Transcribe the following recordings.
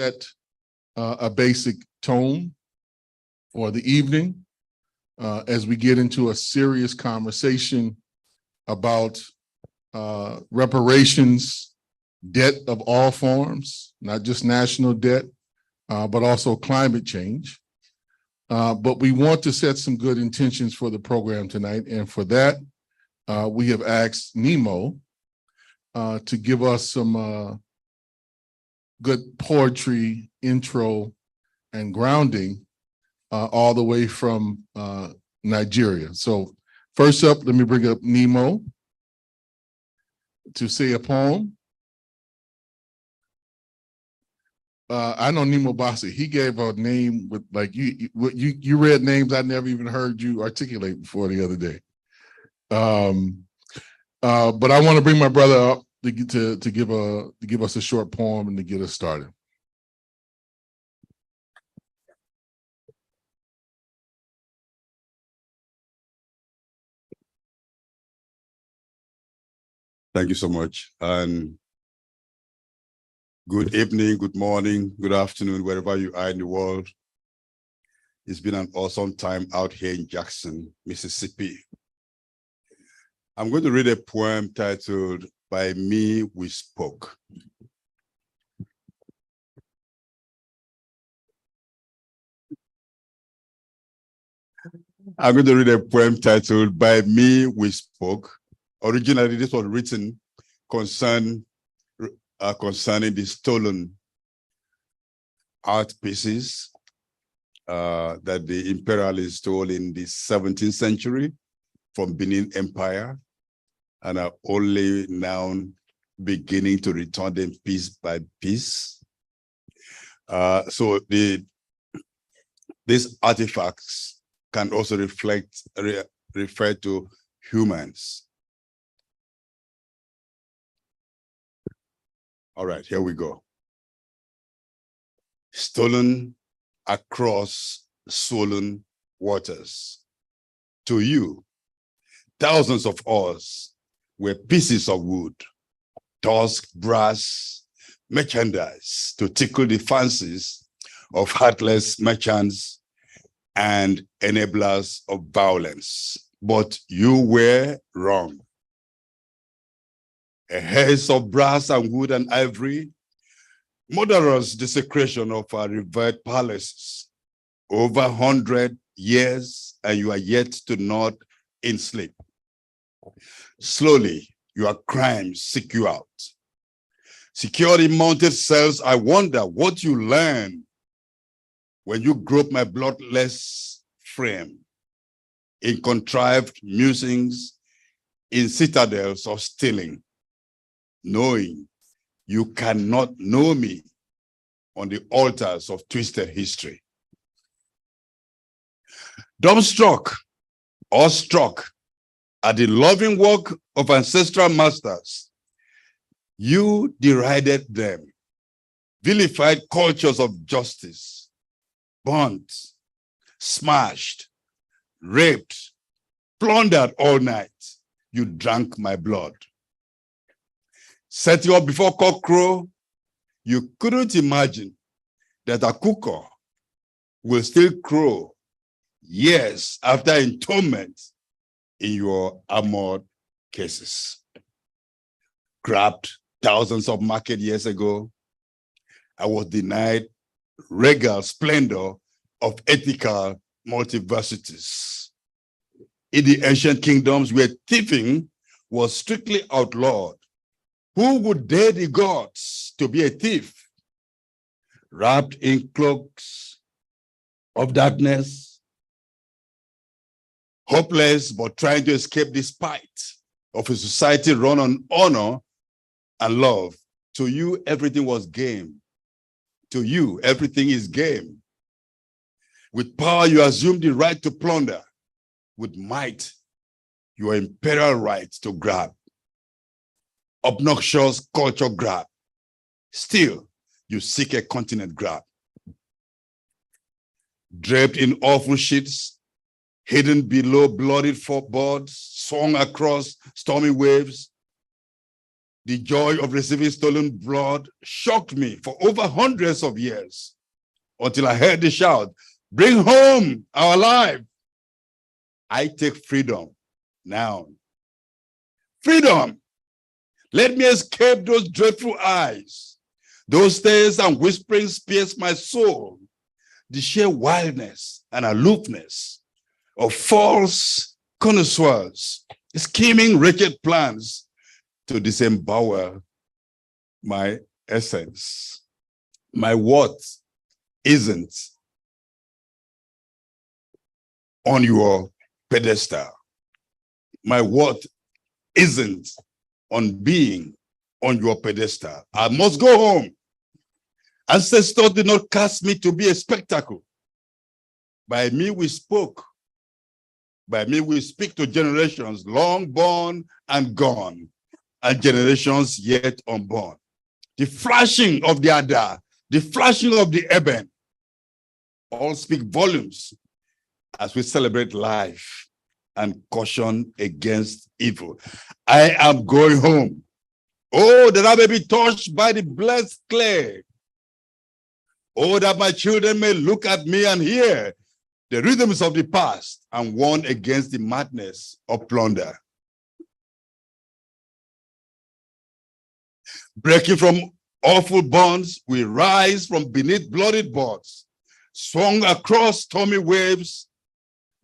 set a basic tone for the evening as we get into a serious conversation about reparations, debt of all forms, not just national debt, but also climate change. But we want to set some good intentions for the program tonight. And for that, we have asked Nemo to give us some good poetry intro and grounding all the way from Nigeria. So first up, let me bring up Nemo to say a poem. I know Nemo Bassi. He gave a name with like you read names I never even heard you articulate before the other day. But I want to bring my brother up to give us a short poem and to get us started. Thank you so much. And good evening, good morning, good afternoon, wherever you are in the world. It's been an awesome time out here in Jackson, Mississippi. I'm going to read a poem titled, "By Me We Spoke." I'm going to read a poem titled, "By Me We Spoke." Originally, this was written concerning the stolen art pieces that the imperialists stole in the 17th century from Benin Empire, and are only now beginning to return them piece by piece. So these artifacts can also refer to humans. All right, here we go. Stolen across swollen waters. To you, thousands of us were pieces of wood, tusk, brass, merchandise to tickle the fancies of heartless merchants and enablers of violence. But you were wrong. A haze of brass and wood and ivory, murderous desecration of our revered palaces. Over 100 years, and you are yet to nod in sleep. Slowly, your crimes seek you out. Secured in mounted cells, I wonder what you learn when you grope my bloodless frame in contrived musings, in citadels of stealing, knowing you cannot know me on the altars of twisted history. Dumbstruck or struck at the loving work of ancestral masters, you derided them, vilified cultures of justice, burnt, smashed, raped, plundered all night. You drank my blood. Set you up before cockcrow, you couldn't imagine that a cuckoo will still crow years after entombment in your armored cases. Grabbed thousands of market years ago, I was denied regal splendor of ethical multiversities. In the ancient kingdoms where thieving was strictly outlawed, who would dare the gods to be a thief? Wrapped in cloaks of darkness, hopeless but trying to escape the spite of a society run on honor and love. To you, everything was game. To you, everything is game. With power, you assume the right to plunder. With might, your imperial right to grab. Obnoxious culture grab. Still, you seek a continent grab. Draped in awful sheets, hidden below bloodied boards, swung across stormy waves, The joy of receiving stolen blood shocked me for over hundreds of years until I heard the shout, "Bring home our life." I take freedom now. Freedom. Let me escape those dreadful eyes. Those stares and whisperings pierce my soul. The sheer wildness and aloofness of false connoisseurs, scheming wicked plans to disembowel my essence. My what isn't on your pedestal. My what isn't on being on your pedestal. I must go home. Ancestors did not cast me to be a spectacle. By me we spoke. By me we speak to generations long born and gone, and generations yet unborn. The flashing of the Ada, the flashing of the Eben, all speak volumes as we celebrate life and caution against evil. I am going home. Oh, that I may be touched by the blessed clay. Oh, that my children may look at me and hear the rhythms of the past and warn against the madness of plunder. Breaking from awful bonds, we rise from beneath bloodied boards, swung across stormy waves,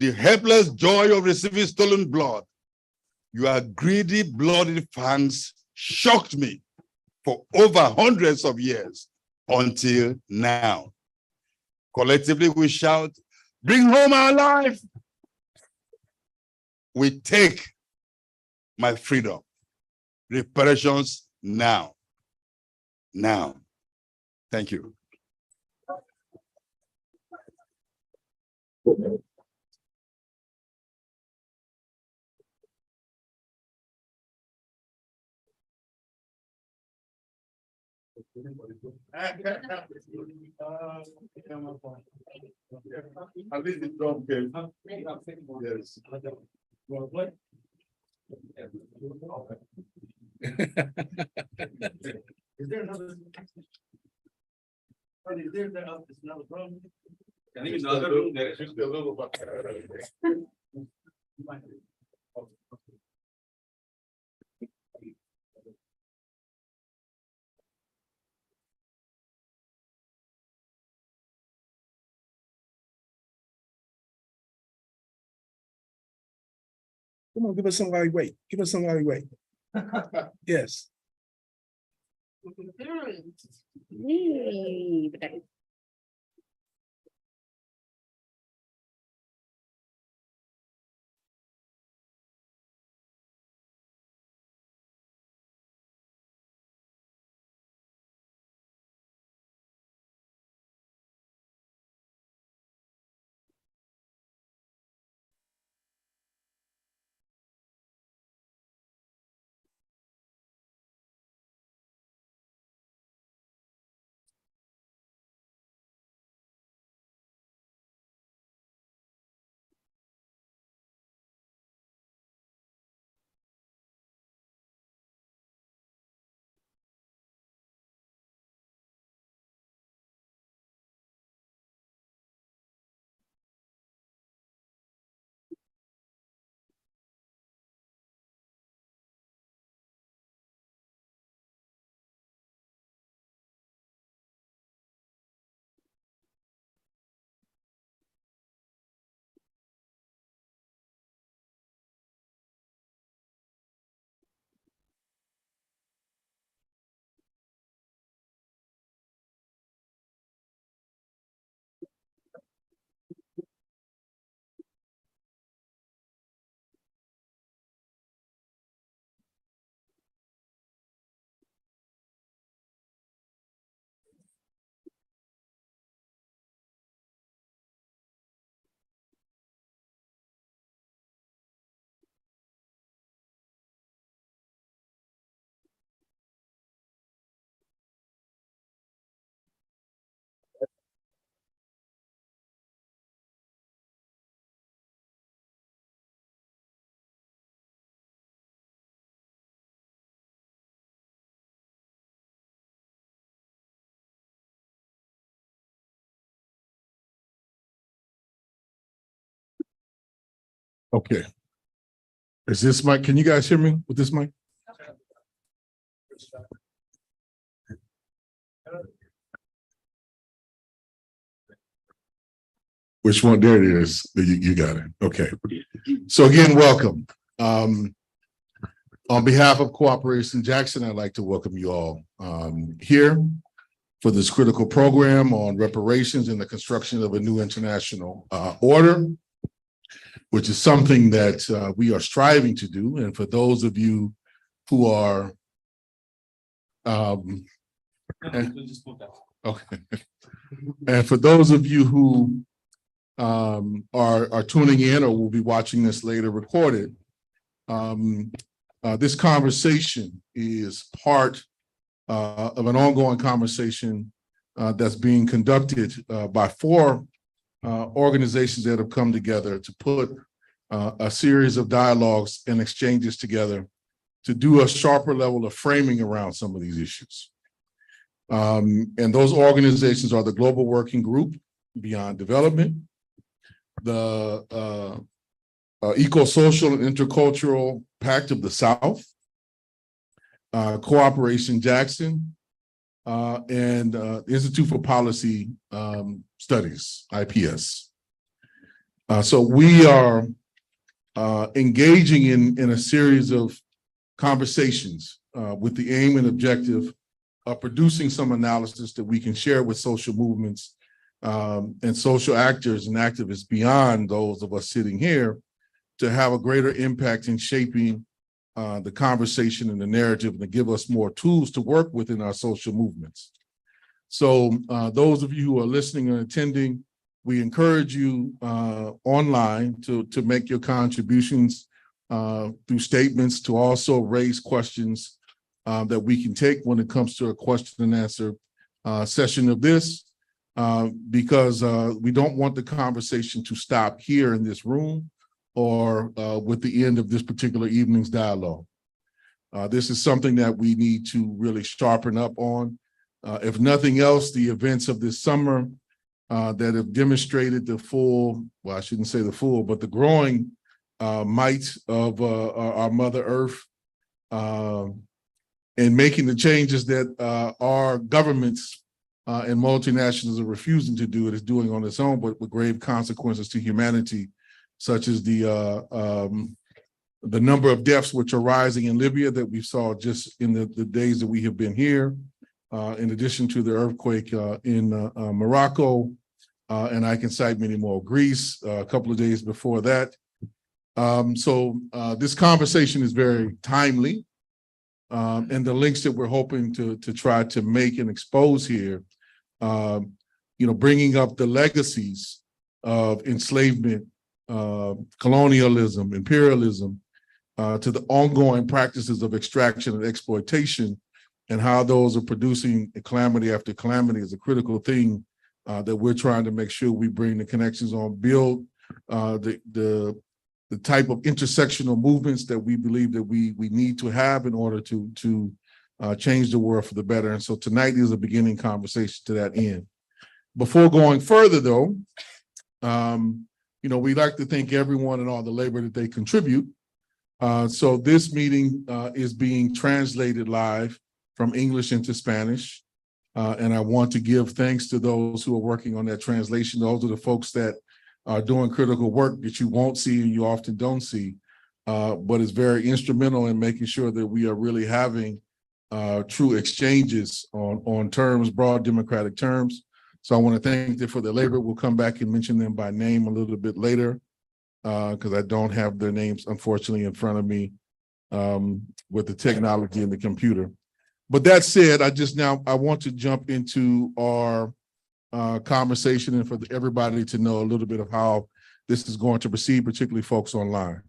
the helpless joy of receiving stolen blood. Your greedy, bloody fangs shocked me for over hundreds of years until now. Collectively, we shout, "Bring home our life." We take my freedom. Reparations now. Now. Thank you. At least the drum came. Yes. Is there another? Is there another drum? I think it's another room there. Come on, give us some while we wait. Give us some while we wait. Yes. Okay. Is this mic? Can you guys hear me with this mic? Which one? There it is. You got it. Okay. So again, welcome. On behalf of Cooperation Jackson, I'd like to welcome you all here for this critical program on reparations and the construction of a new international order, which is something that we are striving to do. And for those of you who are okay. And for those of you who are tuning in or will be watching this later recorded, this conversation is part of an ongoing conversation that's being conducted by four organizations that have come together to put a series of dialogues and exchanges together to do a sharper level of framing around some of these issues. And those organizations are the Global Working Group Beyond Development, the Eco-Social and Intercultural Pact of the South, Cooperation Jackson, and Institute for Policy Studies, IPS. So we are engaging in a series of conversations with the aim and objective of producing some analysis that we can share with social movements and social actors and activists beyond those of us sitting here to have a greater impact in shaping the conversation and the narrative and to give us more tools to work within our social movements. So those of you who are listening and attending, we encourage you online to make your contributions through statements, to also raise questions that we can take when it comes to a question and answer session of this, because we don't want the conversation to stop here in this room or with the end of this particular evening's dialogue. This is something that we need to really sharpen up on. If nothing else, the events of this summer that have demonstrated the full, well, I shouldn't say the full, but the growing might of our Mother Earth and making the changes that our governments and multinationals are refusing to do. It is doing on its own, but with grave consequences to humanity, such as the number of deaths which are rising in Libya that we saw just in the days that we have been here, in addition to the earthquake in Morocco, and I can cite many more. Greece, a couple of days before that. So this conversation is very timely, and the links that we're hoping to try to make and expose here, bringing up the legacies of enslavement, colonialism, imperialism, to the ongoing practices of extraction and exploitation, and how those are producing calamity after calamity is a critical thing that we're trying to make sure we bring the connections on, build the type of intersectional movements that we believe that we need to have in order to change the world for the better. And so tonight is a beginning conversation to that end. Before going further, though, we'd like to thank everyone and all the labor that they contribute. So this meeting is being translated live from English into Spanish. And I want to give thanks to those who are working on that translation. Those are the folks that are doing critical work that you won't see and you often don't see, but it's very instrumental in making sure that we are really having true exchanges on terms, broad democratic terms. So I want to thank them for their labor. We'll come back and mention them by name a little bit later, because I don't have their names, unfortunately, in front of me with the technology and the computer. But that said, I want to jump into our conversation and for everybody to know a little bit of how this is going to proceed, particularly folks online.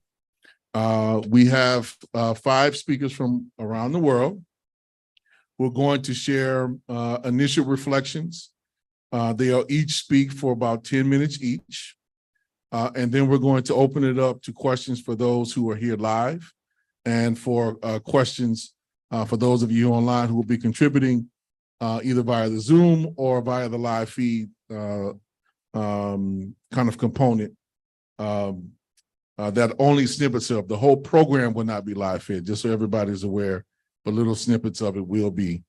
We have 5 speakers from around the world who are going to share initial reflections. They'll each speak for about 10 minutes each. And then we're going to open it up to questions for those who are here live and for questions for those of you online who will be contributing either via the Zoom or via the live feed kind of component. that only snippets of. The whole program will not be live fed, just so everybody's aware, but little snippets of it will be.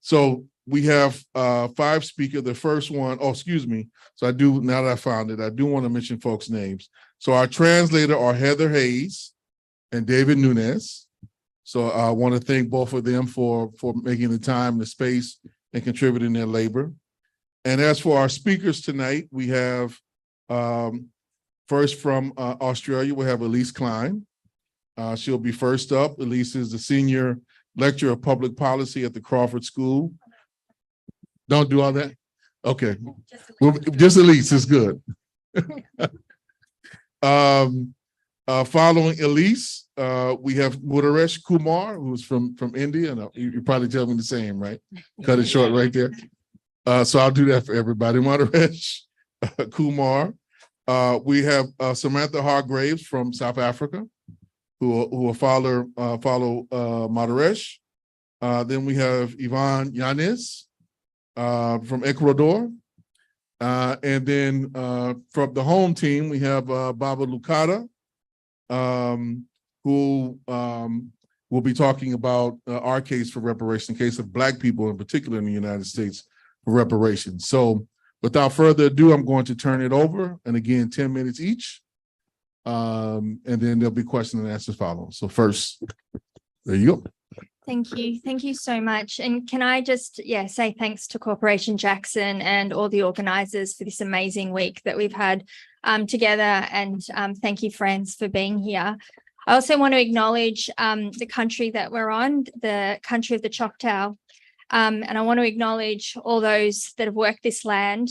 So we have 5 speakers. The first one, excuse me. So now that I found it, I do want to mention folks' names. So our translator are Heather Hayes and David Nunez. So I want to thank both of them for making the time, the space, and contributing their labor. And as for our speakers tonight, we have first from Australia, we have Elise Klein. She'll be first up. Elise is the senior lecturer of public policy at the Crawford School. Don't do all that? Okay. Well, just Elise is good. Following Elise, we have Mudaresh Kumar, who's from India. And you probably tell me the same, right? Cut it short right there. So I'll do that for everybody. Mudaresh Kumar. We have Samantha Hargraves from South Africa, who will follow Mudaresh. Then we have Ivan Yanis from Ecuador. And then from the home team, we have Baba Lukata, who will be talking about our case for reparation, case of Black people in particular in the United States for reparations. So without further ado, I'm going to turn it over. And again, 10 minutes each. And then there'll be questions and answers following. So first, there you go. Thank you. Thank you so much. And can I just, say thanks to Corporation Jackson and all the organisers for this amazing week that we've had together. And thank you, friends, for being here. I also want to acknowledge the country that we're on, the country of the Choctaw. And I want to acknowledge all those that have worked this land.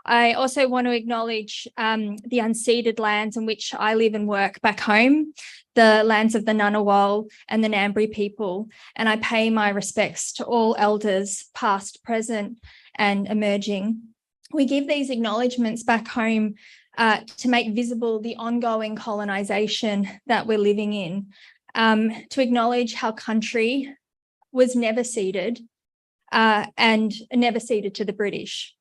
I also want to acknowledge the unceded lands in which I live and work back home, the lands of the Ngunnawal and the Ngambri people. And I pay my respects to all elders, past, present, and emerging. We give these acknowledgements back home to make visible the ongoing colonisation that we're living in, to acknowledge how country was never ceded and never ceded to the British.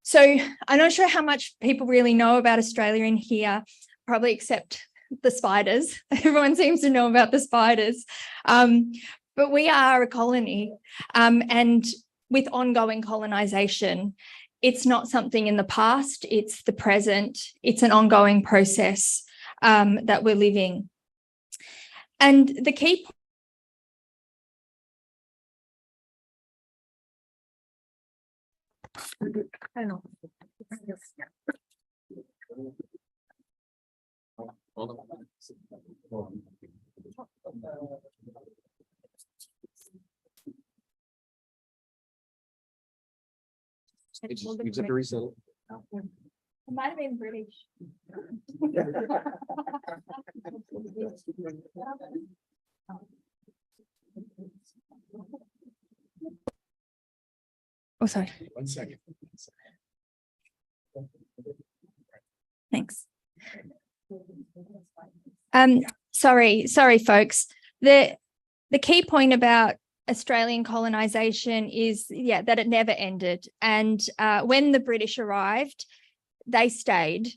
So I'm not sure how much people really know about Australia in here, probably except the spiders. Everyone seems to know about the spiders. But we are a colony, and with ongoing colonisation, it's not something in the past, it's the present, it's an ongoing process that we're living. And the key I don't know. You just have to reset it. It might have been British. Oh, sorry. 1 second. Thanks. Sorry, folks. The key point about Australian colonisation is, that it never ended. And when the British arrived, they stayed,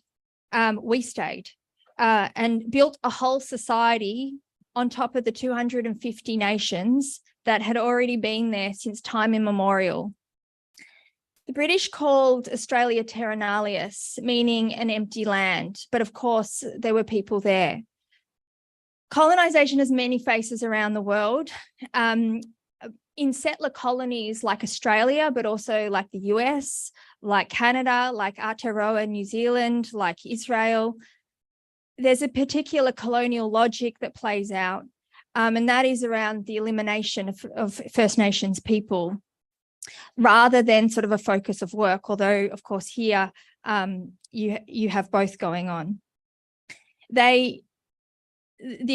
we stayed, and built a whole society on top of the 250 nations that had already been there since time immemorial. The British called Australia Terra Nullius, meaning an empty land, but of course there were people there. Colonisation has many faces around the world. In settler colonies like Australia, but also like the US, like Canada, like Aotearoa, New Zealand, like Israel, there's a particular colonial logic that plays out, and that is around the elimination of First Nations people, rather than sort of a focus of work, although, of course, here you have both going on. The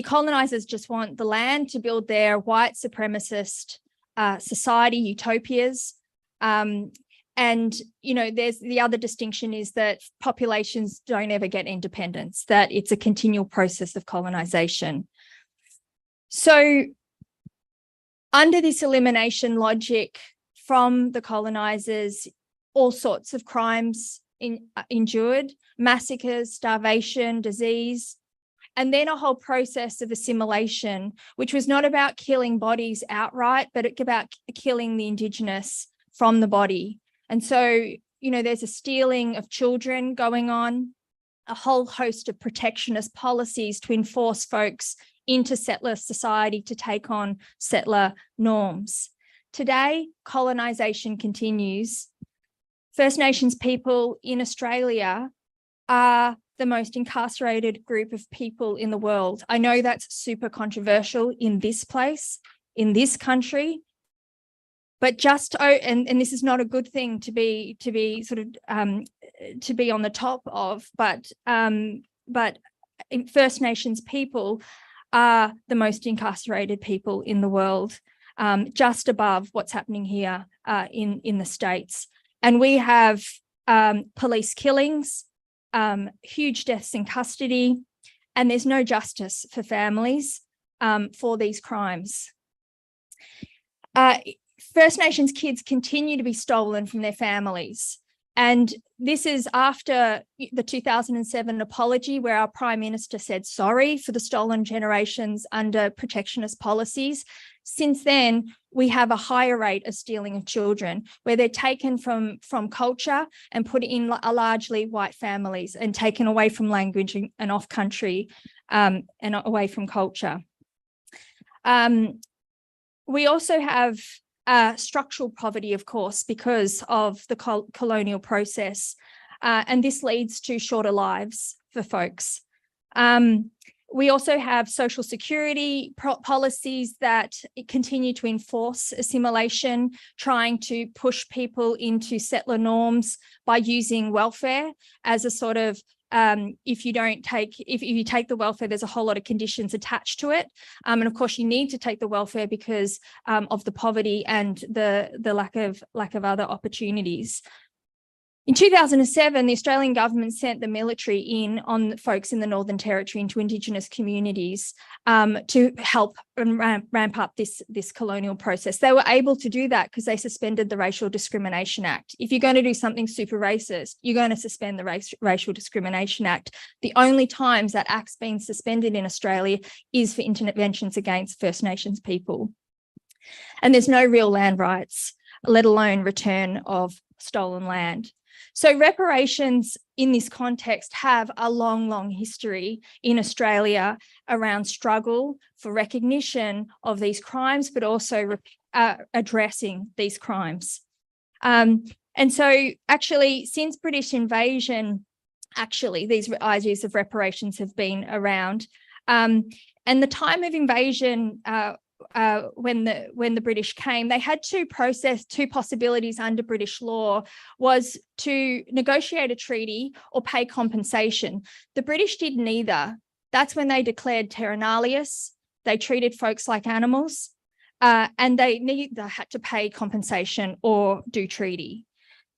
colonisers just want the land to build their white supremacist society utopias. And, there's the other distinction is that populations don't ever get independence, that it's a continual process of colonisation. So under this elimination logic from the colonisers, all sorts of crimes endured, massacres, starvation, disease, and then a whole process of assimilation, which was not about killing bodies outright, but about killing the Indigenous from the body. And so, there's a stealing of children going on, a whole host of protectionist policies to enforce folks into settler society to take on settler norms. Today, colonisation continues. First Nations people in Australia are the most incarcerated group of people in the world. I know that's super controversial in this place, in this country, but and this is not a good thing to be sort of to be on the top of, but First Nations people are the most incarcerated people in the world, just above what's happening here in the States. And we have police killings, huge deaths in custody, and there's no justice for families for these crimes. First Nations kids continue to be stolen from their families. And this is after the 2007 apology, where our Prime Minister said sorry for the stolen generations under protectionist policies. Since then, we have a higher rate of stealing of children, where they're taken from culture and put in largely white families and taken away from language and off country and away from culture. We also have structural poverty, of course, because of the colonial process. And this leads to shorter lives for folks. We also have social security policies that continue to enforce assimilation, trying to push people into settler norms by using welfare as a sort of if you take the welfare, there's a whole lot of conditions attached to it. And of course, you need to take the welfare because of the poverty and the lack of other opportunities. In 2007, the Australian government sent the military in on folks in the Northern Territory into Indigenous communities to help and ramp up this colonial process. They were able to do that because they suspended the Racial Discrimination Act. If you're going to do something super racist, you're going to suspend the Racial Discrimination Act. The only times that act's been suspended in Australia is for interventions against First Nations people. And there's no real land rights, let alone return of stolen land. So reparations in this context have a long, long history in Australia around struggle for recognition of these crimes, but also addressing these crimes. And so actually, since British invasion, these ideas of reparations have been around. And the time of invasion, when the British came, they had two possibilities under British law, was to negotiate a treaty or pay compensation. The British did neither. That's when they declared terra nullius. They treated folks like animals, and they neither had to pay compensation or do treaty.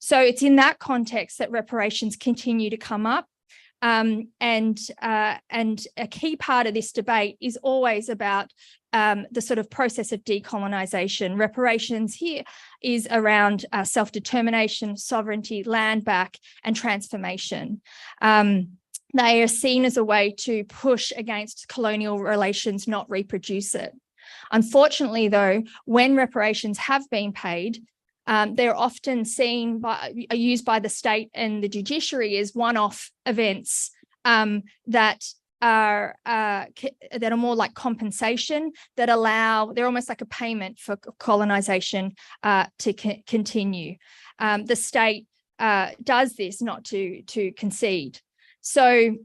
So it's in that context that reparations continue to come up. And a key part of this debate is always about the sort of process of decolonisation. Reparations here is around self-determination, sovereignty, land back, and transformation. They are seen as a way to push against colonial relations, not reproduce it. Unfortunately, though, when reparations have been paid, they're often used by the state and the judiciary as one-off events that are more like compensation, that they're almost like a payment for colonisation to continue. The state does this not to concede. So,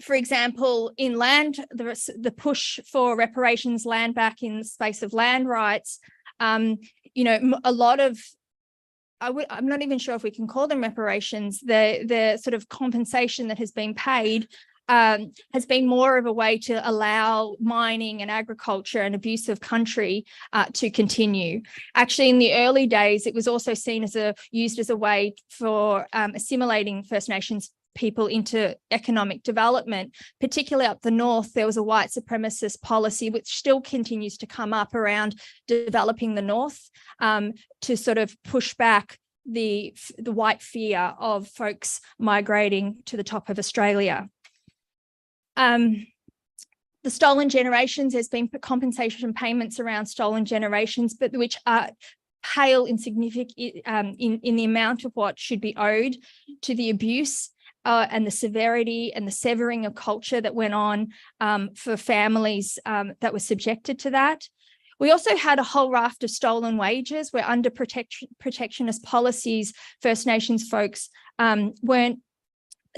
for example, in land, the push for reparations, land back in the space of land rights, a lot of, I'm not even sure if we can call them reparations, the sort of compensation that has been paid has been more of a way to allow mining and agriculture and abuse of country to continue. Actually, in the early days, it was also seen used as a way for assimilating First Nations people into economic development. Particularly up the north, there was a white supremacist policy which still continues to come up around developing the north to sort of push back the white fear of folks migrating to the top of Australia. The stolen generations, there's been compensation payments around stolen generations, but which are pale insignificant in the amount of what should be owed to the abuse and the severity and the severing of culture that went on for families that were subjected to that. We also had a whole raft of stolen wages where under protectionist policies, First Nations folks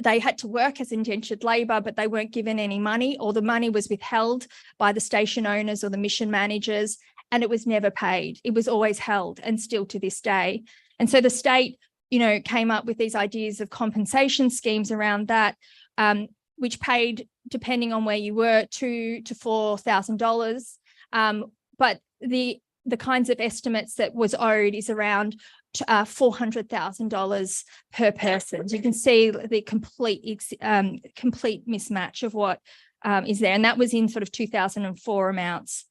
they had to work as indentured labour, but they weren't given any money, or the money was withheld by the station owners or the mission managers, and it was never paid. It was always held, and still to this day. And so the state, came up with these ideas of compensation schemes around that, which paid, depending on where you were, $2,000 to $4,000. But the kinds of estimates that was owed is around $400,000 per person. So you can see the complete mismatch of what is there. And that was in sort of 2004 amounts.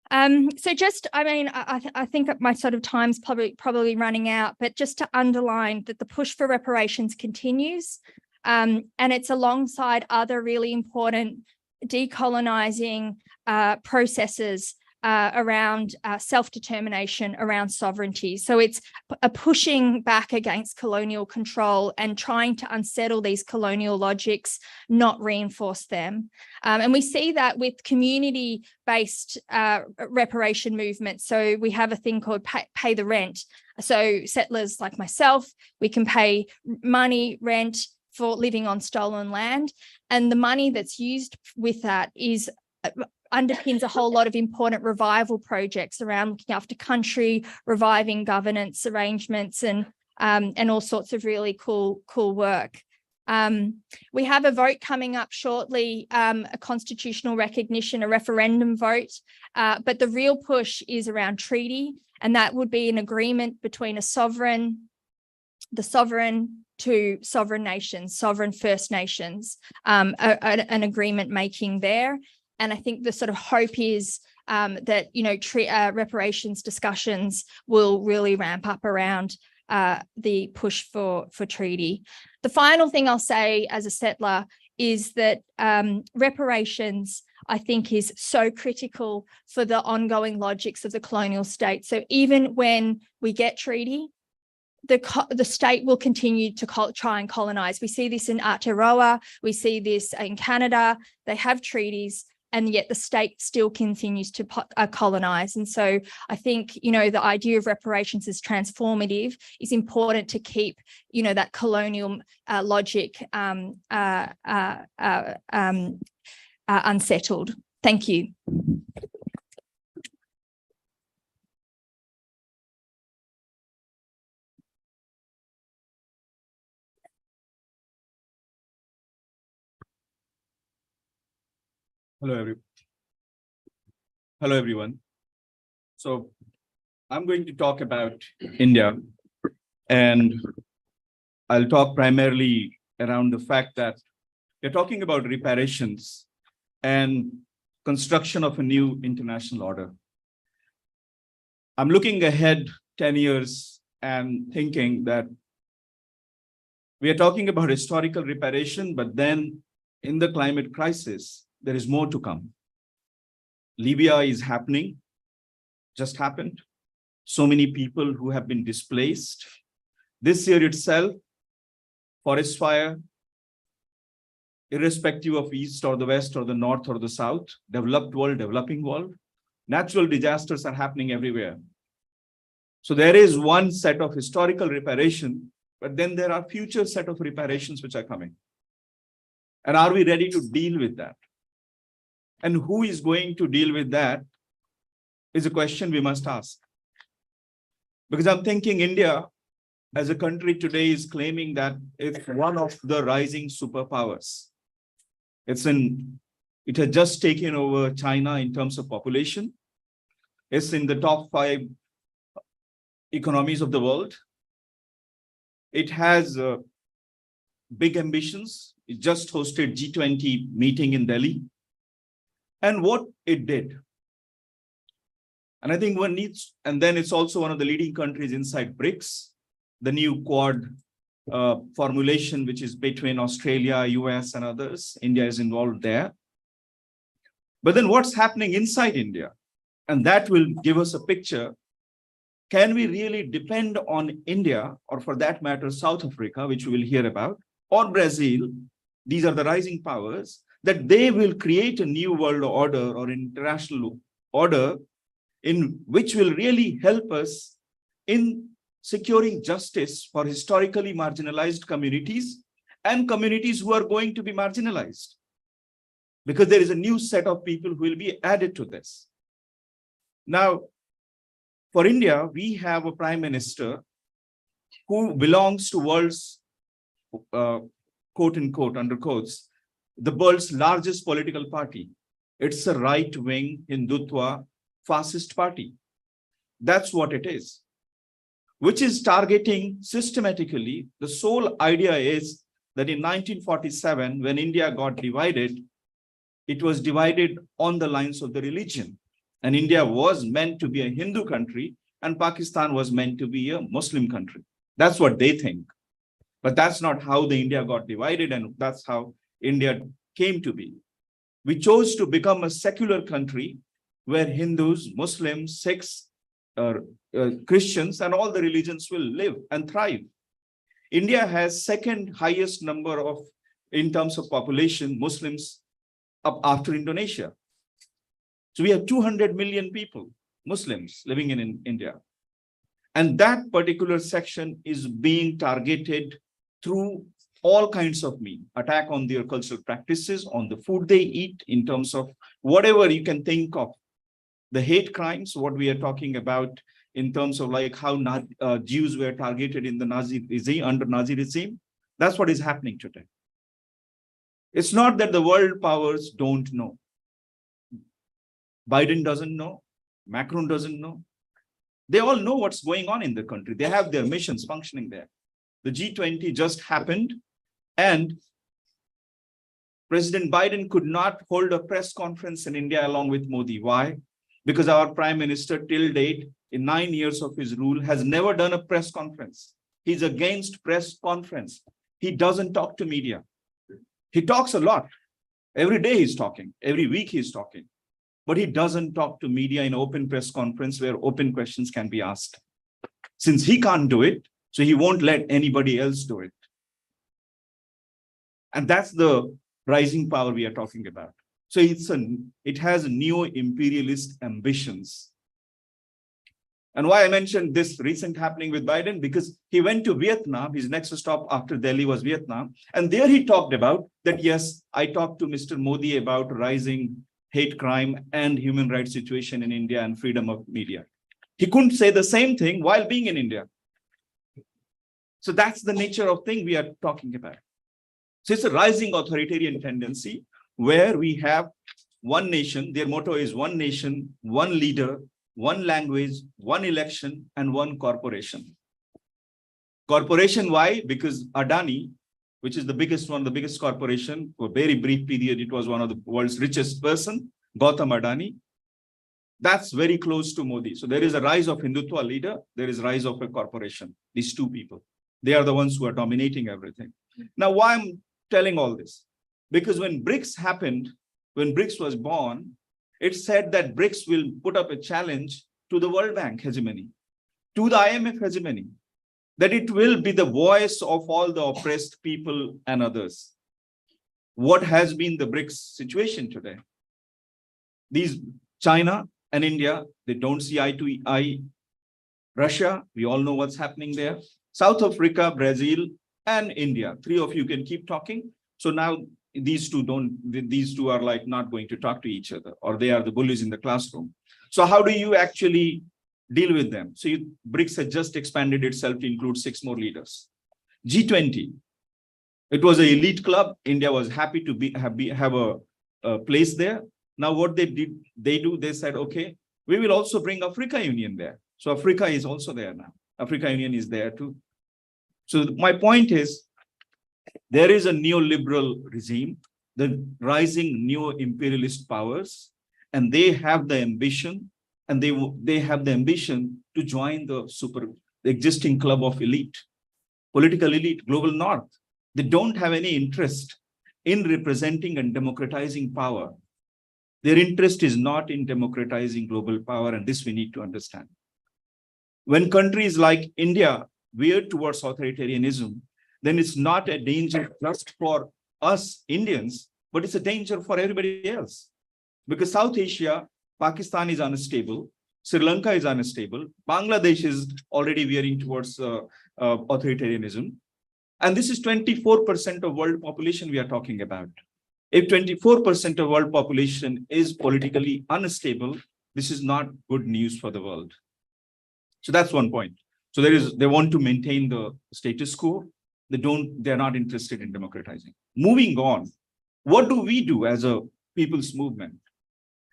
So just, I think my sort of time's probably running out, but just to underline that the push for reparations continues. And it's alongside other really important decolonizing processes around self-determination, around sovereignty. So it's a pushing back against colonial control and trying to unsettle these colonial logics, not reinforce them. And we see that with community-based reparation movements. So we have a thing called pay the rent. So settlers like myself, we can pay money, rent for living on stolen land. And the money that's used with that is underpins a whole lot of important revival projects around looking after country, reviving governance arrangements, and all sorts of really cool work. We have a vote coming up shortly, a constitutional recognition, a referendum vote, but the real push is around treaty, and that would be an agreement between the sovereign to sovereign nations, sovereign First Nations, an agreement making there. And I think the sort of hope is that, reparations discussions will really ramp up around the push for treaty. The final thing I'll say as a settler is that reparations, I think, is so critical for the ongoing logics of the colonial state. So even when we get treaty, the state will continue to try and colonize. We see this in Aotearoa, we see this in Canada. They have treaties, and yet the state still continues to colonize. And so I think, the idea of reparations as transformative is important to keep, that colonial logic unsettled. Thank you. Hello, everyone. So I'm going to talk about India, and I'll talk primarily around the fact that we're talking about reparations and construction of a new international order. I'm looking ahead 10 years and thinking that we are talking about historical reparation, but then in the climate crisis, there is more to come. Libya is happening, just happened. So many people who have been displaced. This year itself, forest fire, irrespective of east or the west or the north or the south, developed world, developing world, natural disasters are happening everywhere. So there is one set of historical reparation, but then there are future set of reparations which are coming. And are we ready to deal with that? And who is going to deal with that is a question we must ask. Because I'm thinking India as a country today is claiming that it's one of the rising superpowers. It has just taken over China in terms of population. It's in the top 5 economies of the world. It has big ambitions. It just hosted G20 meeting in Delhi. And what it did. And I think one needs, and then it's also one of the leading countries inside BRICS. the new Quad formulation, which is between Australia, US, and others. India is involved there. But then what's happening inside India? And that will give us a picture. Can we really depend on India, or for that matter, South Africa, which we will hear about, or Brazil? These are the rising powers, that they will create a new world order or international order in which will really help us in securing justice for historically marginalized communities and communities who are going to be marginalized. Because there is a new set of people who will be added to this. Now, for India, we have a prime minister who belongs to world's, quote unquote, under quotes, the world's largest political party. It's a right-wing Hindutva fascist party. That's what it is, which is targeting systematically. The sole idea is that in 1947, when India got divided, it was divided on the lines of the religion. And India was meant to be a Hindu country, and Pakistan was meant to be a Muslim country. That's what they think. But that's not how the India got divided, and that's how India came to be. We chose to become a secular country where Hindus, Muslims, Sikhs, Christians, and all the religions will live and thrive. India has second highest number of, in terms of population, Muslims up after Indonesia. So we have 200 million people, Muslims, living in India. And that particular section is being targeted through all kinds of means: attack on their cultural practices, on the food they eat, in terms of whatever you can think of. The hate crimes, what we are talking about in terms of like how Jews were targeted in the Nazi regime, under Nazi regime. That's what is happening today. It's not that the world powers don't know. Biden doesn't know. Macron doesn't know. They all know what's going on in the country. They have their missions functioning there. The G20 just happened, and President Biden could not hold a press conference in India along with Modi. Why? Because our prime minister till date, in 9 years of his rule, has never done a press conference. He's against press conference. He doesn't talk to media. He talks a lot. Every day he's talking. Every week he's talking. But he doesn't talk to media in open press conference where open questions can be asked. Since he can't do it, so he won't let anybody else do it. And that's the rising power we are talking about. So it has neo-imperialist ambitions. And why I mentioned this recent happening with Biden, because he went to Vietnam, his next stop after Delhi was Vietnam. And there he talked about that, yes, I talked to Mr. Modi about rising hate crime and human rights situation in India and freedom of media. He couldn't say the same thing while being in India. So that's the nature of thing we are talking about. So it's a rising authoritarian tendency where we have one nation. Their motto is one nation, one leader, one language, one election, and one corporation. Corporation, why? Because Adani, which is the biggest one, the biggest corporation, for a very brief period, it was one of the world's richest person, Gautam Adani. That's very close to Modi. So there is a rise of Hindutva leader, there is rise of a corporation, these two people. They are the ones who are dominating everything. Now, why I'm telling all this? Because when BRICS happened, when BRICS was born, it said that BRICS will put up a challenge to the World Bank hegemony, to the IMF hegemony, that it will be the voice of all the oppressed people and others. What has been the BRICS situation today? These China and India, they don't see eye to eye. Russia, we all know what's happening there. South Africa, Brazil, and India. Three of you can keep talking. So now these two are like not going to talk to each other, or they are the bullies in the classroom. So how do you actually deal with them? So BRICS has just expanded itself to include 6 more leaders. G20, it was an elite club. India was happy to have a place there. Now what they said, okay, we will also bring Africa Union there. So Africa is also there now. Africa Union is there too. So my point is, there is a neoliberal regime, the rising neo-imperialist powers, and they have the ambition, and they have the ambition to join the existing club of elite. political elite, global north. They don't have any interest in representing and democratizing power. Their interest is not in democratizing global power, and this we need to understand. When countries like India veer towards authoritarianism, then it's not a danger just for us Indians, but it's a danger for everybody else. Because South Asia, Pakistan is unstable, Sri Lanka is unstable, Bangladesh is already veering towards authoritarianism. And this is 24% of world population we are talking about. If 24% of world population is politically unstable, this is not good news for the world. So that's one point. So they want to maintain the status quo. They're not interested in democratizing. Moving on, what do we do as a people's movement?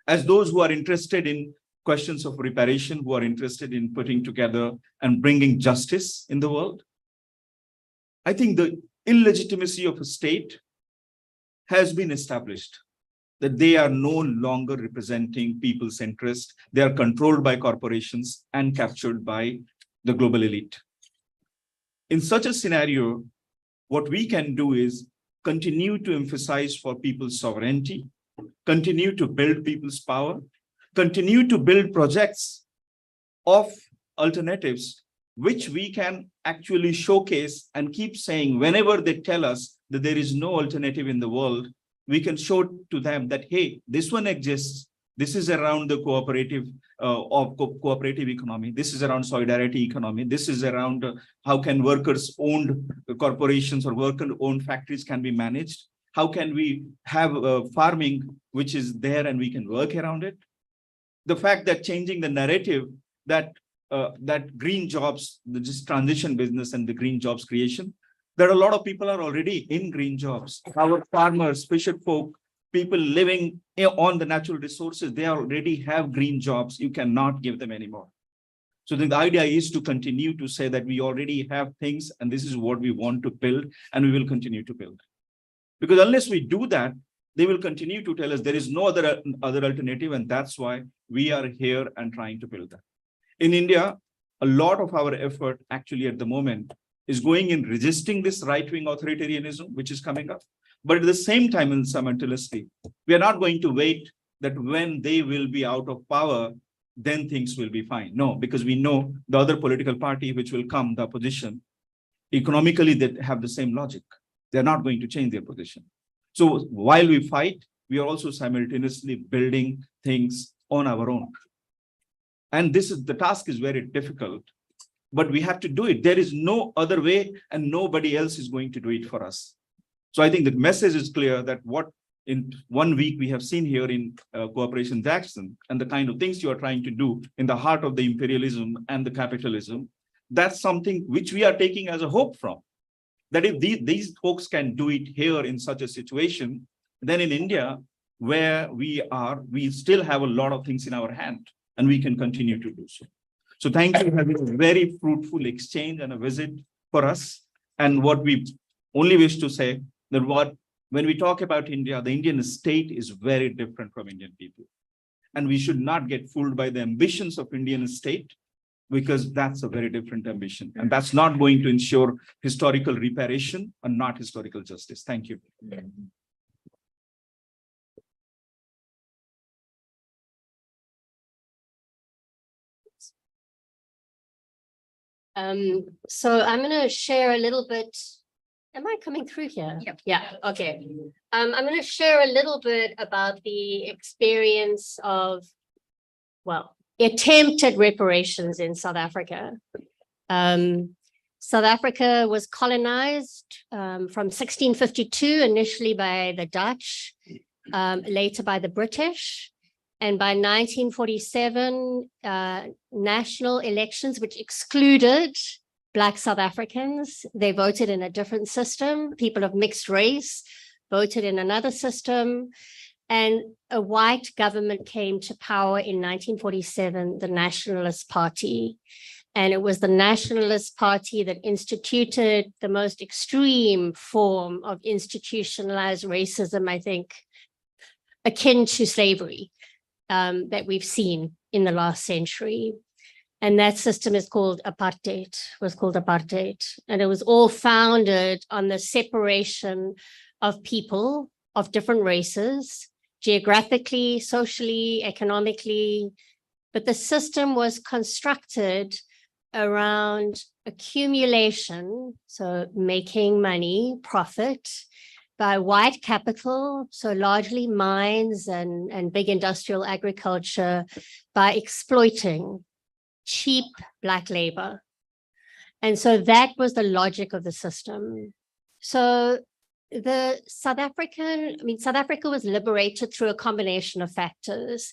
As those who are interested in questions of reparation, who are interested in putting together and bringing justice in the world? I think the illegitimacy of a state has been established, that they are no longer representing people's interest. They are controlled by corporations and captured by the global elite. In such a scenario, what we can do is continue to emphasize for people's sovereignty, continue to build people's power, continue to build projects of alternatives, which we can actually showcase and keep saying whenever they tell us that there is no alternative in the world, we can show to them that, hey, this one exists. This is around the cooperative economy. This is around solidarity economy. This is around how can workers-owned corporations or worker-owned factories can be managed. How can we have farming which is there and we can work around it? The fact that changing the narrative that green jobs, this transition business and the green jobs creation, there are a lot of people are already in green jobs. Our farmers, fisher folk, people living on the natural resources, they already have green jobs. You cannot give them anymore. So the idea is to continue to say that we already have things and this is what we want to build and we will continue to build. Because unless we do that, they will continue to tell us there is no other alternative, and that's why we are here and trying to build that. In India, a lot of our effort actually at the moment is going in resisting this right-wing authoritarianism, which is coming up. But at the same time, and simultaneously, we are not going to wait that when they will be out of power, then things will be fine. No, because we know the other political party which will come, the opposition, economically, they have the same logic. They're not going to change their position. So while we fight, we are also simultaneously building things on our own. And the task is very difficult, but we have to do it. There is no other way and nobody else is going to do it for us. So I think the message is clear that what in 1 week we have seen here in Cooperation Jackson and the kind of things you are trying to do in the heart of the imperialism and the capitalism, that's something which we are taking as a hope from. That if these folks can do it here in such a situation, then in India, where we are, we still have a lot of things in our hand and we can continue to do so. So thank you for having a very fruitful exchange and a visit for us. And what we only wish to say that when we talk about India, the Indian state is very different from Indian people. And we should not get fooled by the ambitions of Indian state, because that's a very different ambition. And that's not going to ensure historical reparation and not historical justice. Thank you. So I'm going to share a little bit. Am I coming through here? Yep. Yeah, okay. I'm going to share a little bit about the experience of, well, attempt at reparations in South Africa. South Africa was colonized from 1652, initially by the Dutch, later by the British. And by 1947, national elections, which excluded Black South Africans, they voted in a different system. People of mixed race voted in another system. And a white government came to power in 1947, the Nationalist Party. And it was the Nationalist Party that instituted the most extreme form of institutionalized racism, I think, akin to slavery that we've seen in the last century. And that system is called apartheid, And it was all founded on the separation of people of different races, geographically, socially, economically. But the system was constructed around accumulation, so making money, profit, by white capital, so largely mines and big industrial agriculture, by exploiting cheap Black labor. And so that was the logic of the system. So South Africa was liberated through a combination of factors.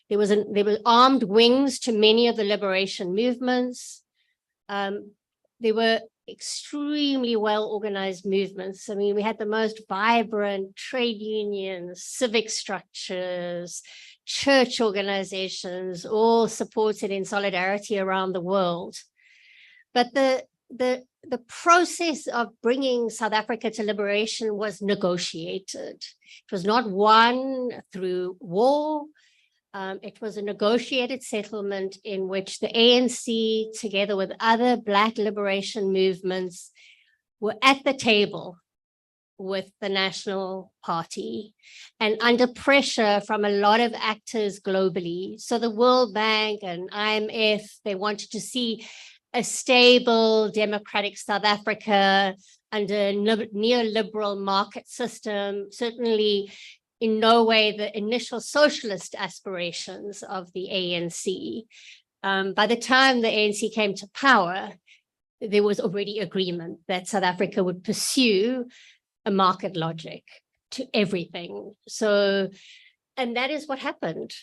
There were armed wings to many of the liberation movements. There were extremely well-organized movements. I mean, we had the most vibrant trade unions, civic structures, church organizations, all supported in solidarity around the world. But the process of bringing South Africa to liberation was negotiated. It was not won through war. It was a negotiated settlement in which the ANC, together with other Black liberation movements, were at the table with the National Party and under pressure from a lot of actors globally. So the World Bank and IMF, they wanted to see a stable democratic South Africa under a neoliberal market system, certainly in no way the initial socialist aspirations of the ANC. By the time the ANC came to power, there was already agreement that South Africa would pursue a market logic to everything. So, and that is what happened.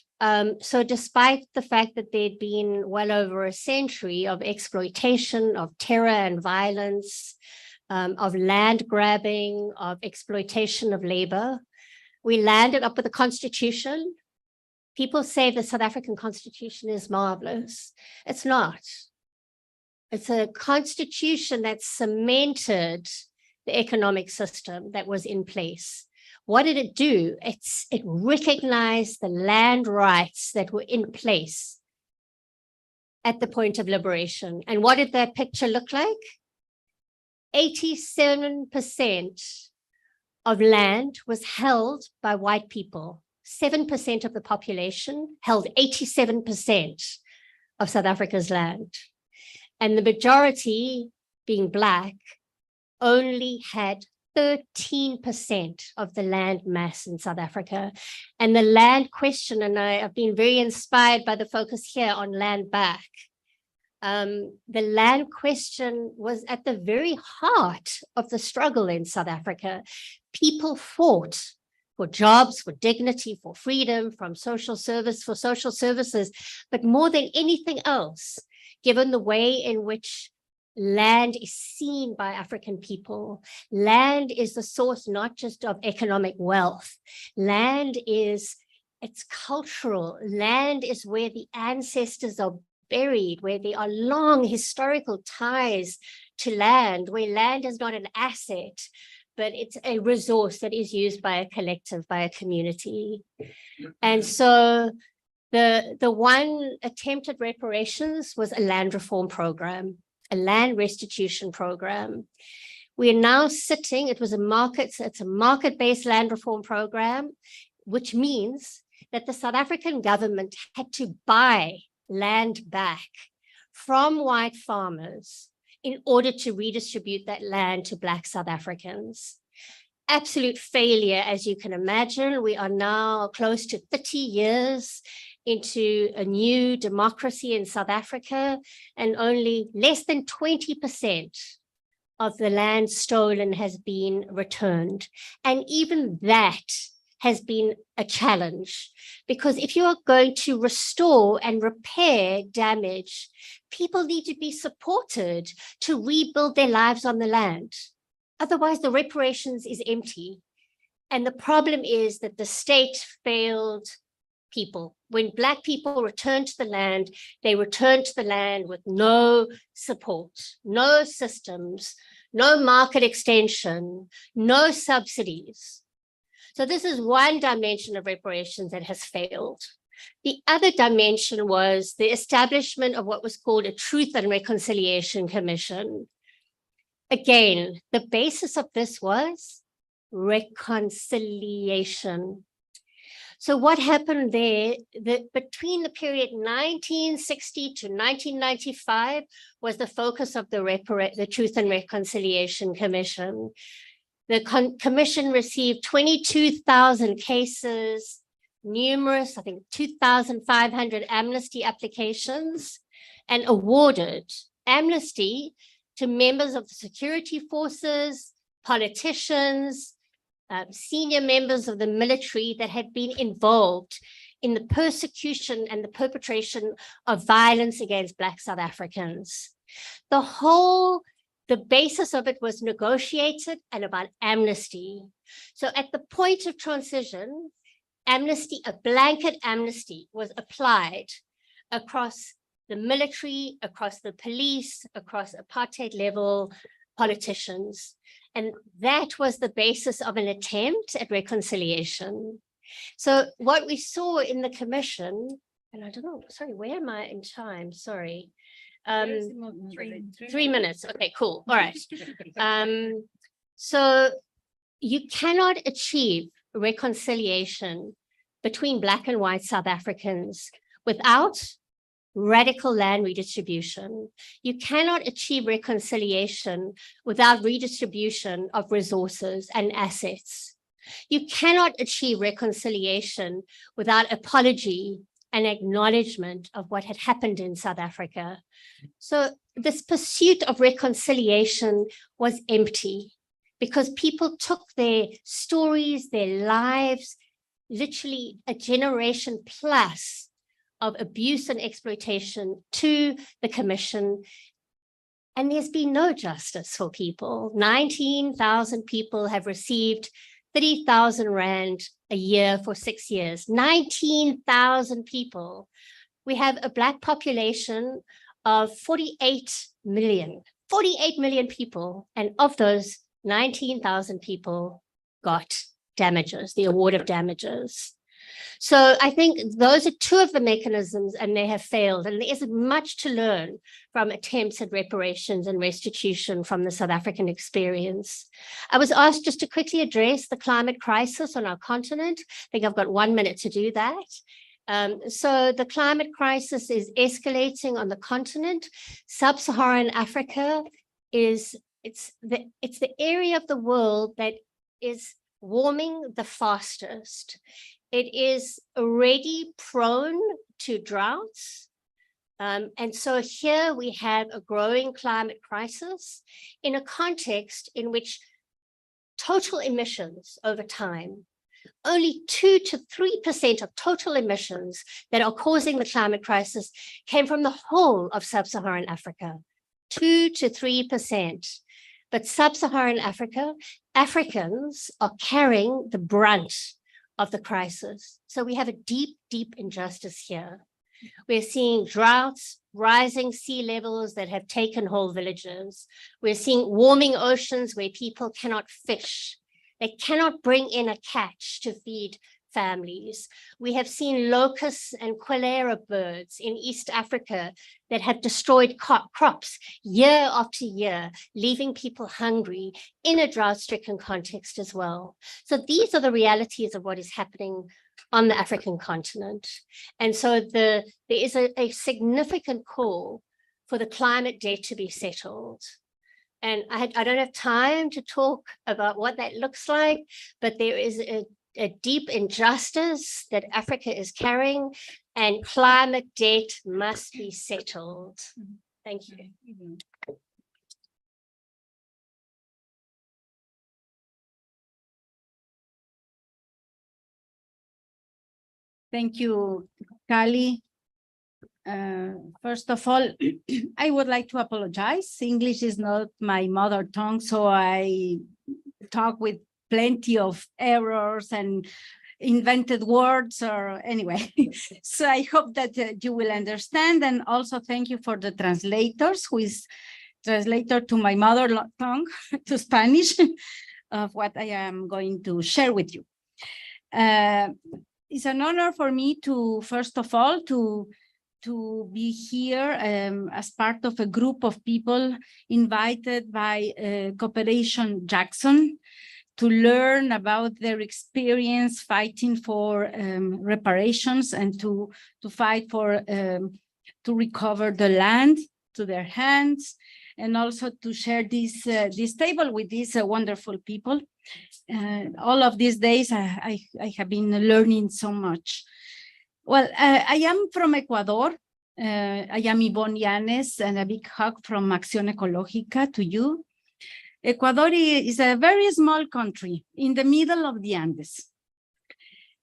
So despite the fact that there'd been well over a century of exploitation, of terror and violence, of land grabbing, of exploitation of labor, we landed up with a constitution. People say the South African constitution is marvelous. It's not. It's a constitution that cemented the economic system that was in place. What did it do? It recognized the land rights that were in place at the point of liberation. And what did that picture look like? 87% of land was held by white people. 7% of the population held 87% of South Africa's land. And the majority, being Black, only had 13% of the land mass in South Africa. And the land question, and I've been very inspired by the focus here on land back. The land question was at the very heart of the struggle in South Africa. People fought for jobs, for dignity, for freedom, for social services, but more than anything else, given the way in which land is seen by African people. Land is the source not just of economic wealth. Land is, it's cultural. Land is where the ancestors are buried, where there are long historical ties to land, where land is not an asset, but it's a resource that is used by a collective, by a community. And so the one attempt at reparations was a land reform program, a land restitution program. We are now sitting, it's a market-based land reform program, which means that the South African government had to buy land back from white farmers in order to redistribute that land to Black South Africans. Absolute failure, as you can imagine. We are now close to 30 years into a new democracy in South Africa, and only less than 20% of the land stolen has been returned. And even that has been a challenge, because if you are going to restore and repair damage, people need to be supported to rebuild their lives on the land. Otherwise, the reparations is empty. And the problem is that the state failed people. When Black people return to the land, they return to the land with no support, no systems, no market extension, no subsidies. So this is one dimension of reparations that has failed. The other dimension was the establishment of what was called a Truth and Reconciliation Commission. Again, the basis of this was reconciliation. So what happened there, between the period 1960 to 1995 was the focus of the Truth and Reconciliation Commission. The commission received 22,000 cases, numerous, I think 2,500 amnesty applications, and awarded amnesty to members of the security forces, politicians, senior members of the military that had been involved in the persecution and the perpetration of violence against Black South Africans. The basis of it was negotiated and about amnesty. So at the point of transition, amnesty, a blanket amnesty was applied across the military, across the police, across apartheid level politicians. And that was the basis of an attempt at reconciliation. So what we saw in the commission, and I don't know, sorry, where am I in time? Sorry. 3 minutes. Okay, cool. All right. So you cannot achieve reconciliation between Black and white South Africans without radical land redistribution. You cannot achieve reconciliation without redistribution of resources and assets. You cannot achieve reconciliation without apology and acknowledgement of what had happened in South Africa. So this pursuit of reconciliation was empty because people took their stories, their lives, literally a generation plus of abuse and exploitation to the commission. And there's been no justice for people. 19,000 people have received 30,000 Rand a year for 6 years. 19,000 people. We have a Black population of 48 million people. And of those, 19,000 people got damages, the award of damages. So I think those are two of the mechanisms, and they have failed. And there is much to learn from attempts at reparations and restitution from the South African experience. I was asked just to quickly address the climate crisis on our continent. I think I've got 1 minute to do that. So the climate crisis is escalating on the continent. Sub-Saharan Africa it's the area of the world that is warming the fastest. It is already prone to droughts. And so here we have a growing climate crisis in a context in which total emissions over time, only 2 to 3% of total emissions that are causing the climate crisis came from the whole of sub-Saharan Africa, 2 to 3%. But sub-Saharan Africa, Africans are carrying the brunt of the crisis. So we have a deep, deep injustice here. We're seeing droughts, rising sea levels that have taken whole villages. We're seeing warming oceans where people cannot fish. They cannot bring in a catch to feed families. We have seen locusts and quailera birds in East Africa that have destroyed crops year after year, leaving people hungry in a drought-stricken context as well. So these are the realities of what is happening on the African continent. And so there is a significant call for the climate debt to be settled. And I don't have time to talk about what that looks like, but there is a deep injustice that Africa is carrying, and climate debt must be settled. Thank you. Thank you, Kali. First of all, I would like to apologize. English is not my mother tongue, so I talk with plenty of errors and invented words, or anyway. So I hope that you will understand. And also thank you for the translators, who is translator to my mother tongue, to Spanish, of what I am going to share with you. it's an honor for me to, first of all, to be here as part of a group of people invited by Cooperation Jackson to learn about their experience fighting for reparations and to fight for to recover the land to their hands, and also to share this table with these wonderful people. All of these days, I have been learning so much. Well, I am from Ecuador. I am Yvonne Llanes, and a big hug from Acción Ecológica to you. Ecuador is a very small country in the middle of the Andes.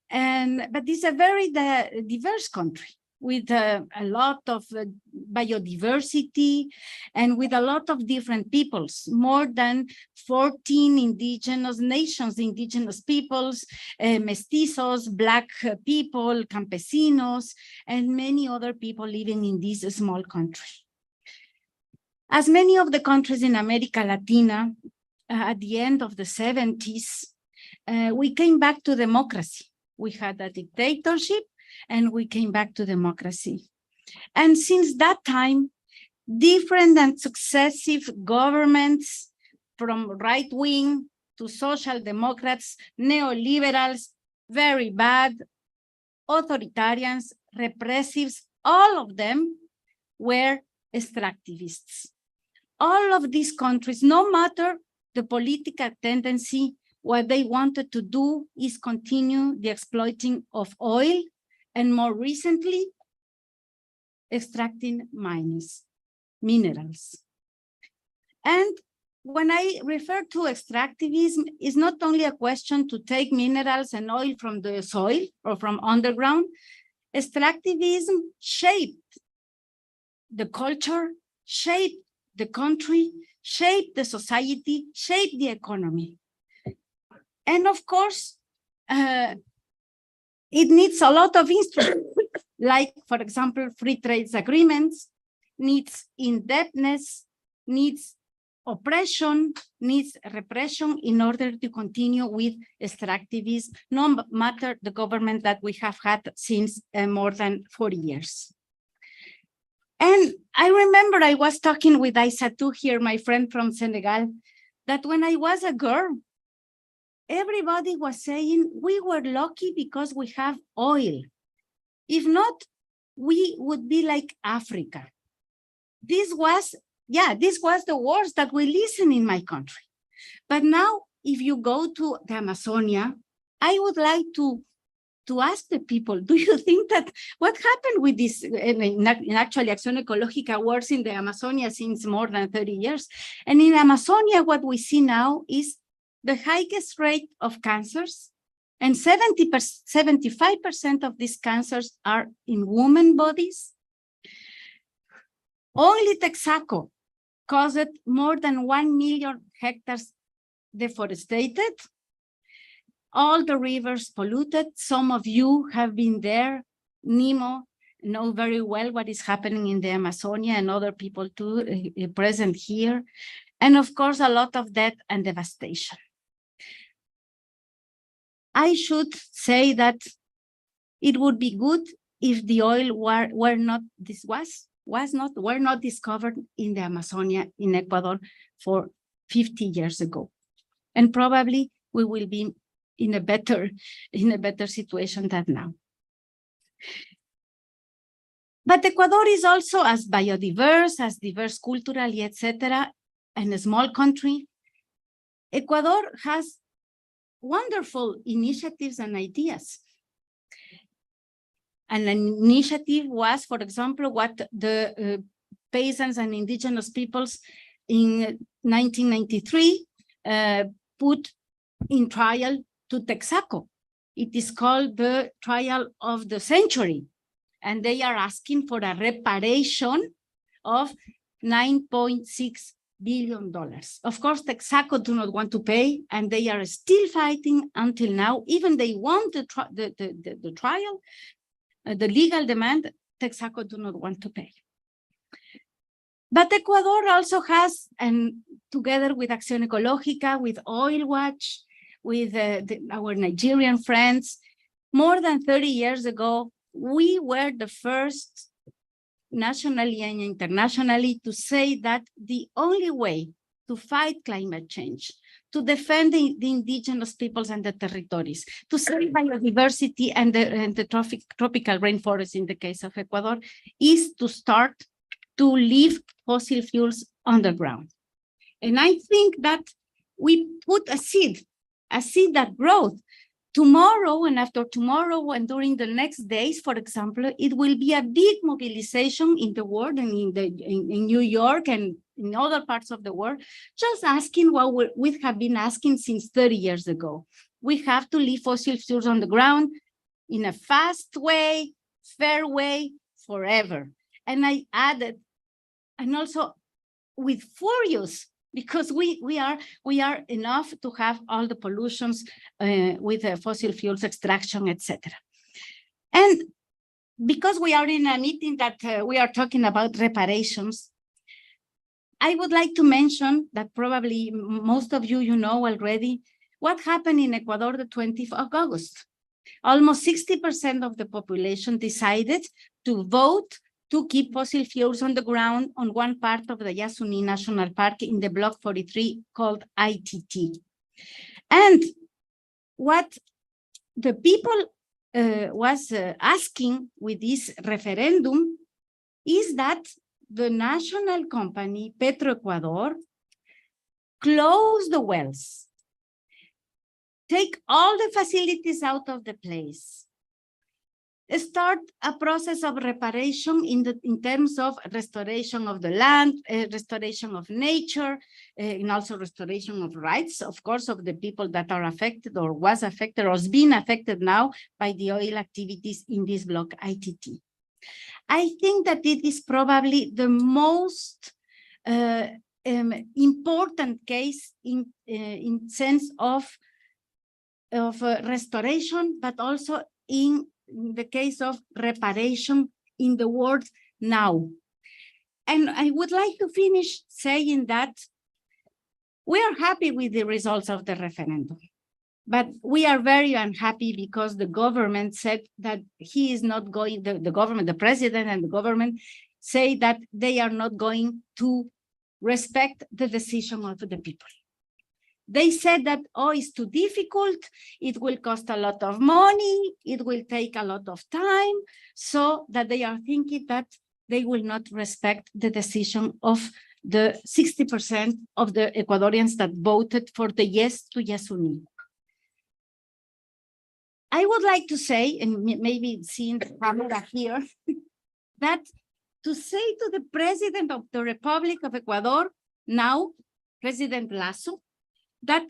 But it's a very diverse country with a lot of biodiversity and with a lot of different peoples, more than 14 indigenous nations, indigenous peoples, mestizos, Black people, campesinos, and many other people living in this small country. As many of the countries in America Latina, at the end of the 70s, we came back to democracy. We had a dictatorship, and we came back to democracy. And since that time, different and successive governments, from right-wing to social democrats, neoliberals, very bad, authoritarians, repressives, all of them were extractivists. All of these countries, no matter the political tendency, what they wanted to do is continue the exploiting of oil, and more recently, extracting minerals. And when I refer to extractivism, it's not only a question to take minerals and oil from the soil or from underground. Extractivism shaped the culture, shaped the country, shaped the society, shaped the economy. And of course, it needs a lot of instruments, like, for example, free trade agreements, needs indebtedness, needs oppression, needs repression in order to continue with extractivism, no matter the government that we have had since more than 40 years. And I remember I was talking with Aissatou here, my friend from Senegal, that when I was a girl, everybody was saying we were lucky because we have oil. If not, we would be like Africa. This was the words that we listen in my country. But now, if you go to the Amazonia, I would like to ask the people, do you think that what happened with this, in actually Acción Ecológica works in the Amazonia since more than 30 years. And in Amazonia, what we see now is the highest rate of cancers, and 75% of these cancers are in women bodies. Only Texaco caused more than 1 million hectares deforested. All the rivers polluted. Some of you have been there. Nemo know very well what is happening in the Amazonia, and other people too present here. And of course, a lot of death and devastation. I should say that it would be good if the oil were not discovered in the Amazonia in Ecuador for 50 years ago. And probably we will be in a better situation than now. But Ecuador is also as biodiverse, as diverse culturally, etc., and a small country. Ecuador has wonderful initiatives and ideas. And an initiative was, for example, what the peasants and indigenous peoples in 1993 put in trial to Texaco. It is called the trial of the century. And they are asking for a reparation of $9.6 billion. Of course, Texaco do not want to pay, and they are still fighting until now. Even they won the trial, the legal demand, Texaco do not want to pay. But Ecuador also has, and together with Acción Ecológica, with Oil Watch, with our Nigerian friends, more than 30 years ago, we were the first nationally and internationally to say that the only way to fight climate change, to defend the indigenous peoples and the territories, to save biodiversity and the tropical rainforest in the case of Ecuador, is to start to leave fossil fuels underground. And I think that we put a seed that grows. Tomorrow and after tomorrow and during the next days, for example, it will be a big mobilization in the world and in New York and in other parts of the world, just asking what we have been asking since 30 years ago. We have to leave fossil fuels on the ground in a fast way, fair way, forever. And I added, and also with furious, because we are enough to have all the pollutions with fossil fuels extraction, etc. And because we are in a meeting that we are talking about reparations, I would like to mention that probably most of you know already what happened in Ecuador the 20th of August. Almost 60% of the population decided to vote to keep fossil fuels on the ground on one part of the Yasuni National Park in the Block 43 called ITT. And what the people was asking with this referendum is that the national company Petroecuador close the wells, take all the facilities out of the place, start a process of reparation in terms of restoration of the land, restoration of nature, and also restoration of rights, of course, of the people that are affected or was affected or is being affected now by the oil activities in this block ITT. I think that it is probably the most important case in sense of restoration, but also in the case of reparation in the world now. And I would like to finish saying that we are happy with the results of the referendum, but we are very unhappy because the government said that he is not going, the government, the president and the government say that they are not going to respect the decision of the people. They said that, oh, it's too difficult, it will cost a lot of money, it will take a lot of time, so that they are thinking that they will not respect the decision of the 60% of the Ecuadorians that voted for the yes to Yasuni. I would like to say, and maybe seeing the camera here, that to say to the president of the Republic of Ecuador, now President Lasso, that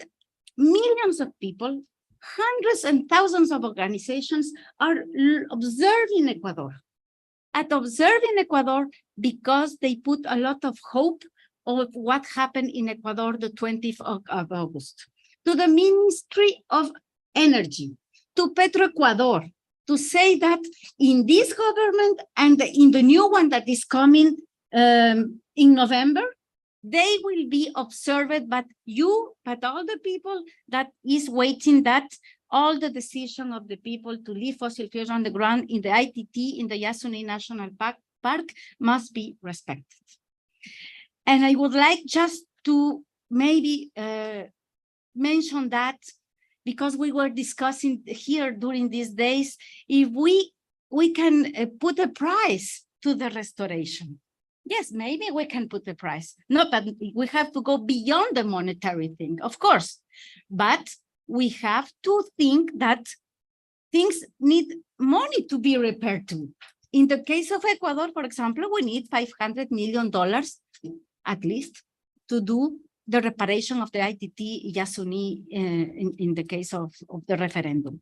millions of people, hundreds and thousands of organizations are observing Ecuador. At observing Ecuador because they put a lot of hope of what happened in Ecuador the 20th of August. To the Ministry of Energy, to Petroecuador, to say that in this government and in the new one that is coming in November, they will be observed, but all the people that is waiting that all the decision of the people to leave fossil fuels on the ground in the ITT, in the Yasuni National Park must be respected. And I would like just to maybe mention that because we were discussing here during these days, if we can put a price to the restoration. Yes, maybe we can put the price. No, but we have to go beyond the monetary thing, of course. But we have to think that things need money to be repaired to. In the case of Ecuador, for example, we need $500 million at least to do the reparation of the ITT Yasuni in the case of the referendum.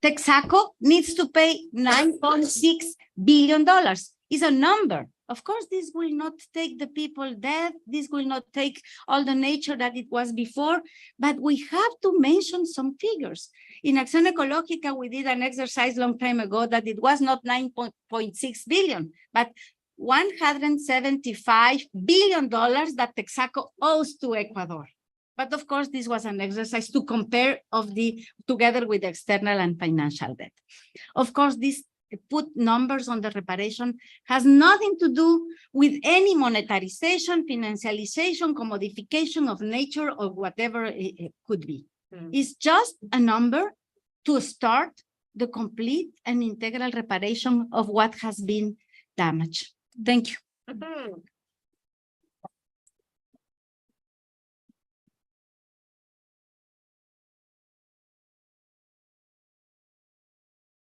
Texaco needs to pay $9.6 billion. It's a number. Of course, this will not take the people dead. This will not take all the nature that it was before, but we have to mention some figures. In Acción Ecológica, we did an exercise long time ago that it was not 9.6 billion, but $175 billion that Texaco owes to Ecuador. But of course, this was an exercise to compare together with external and financial debt. Of course, this put numbers on the reparation has nothing to do with any monetarization, financialization, commodification of nature or whatever it could be. It's just a number to start the complete and integral reparation of what has been damaged. Thank you.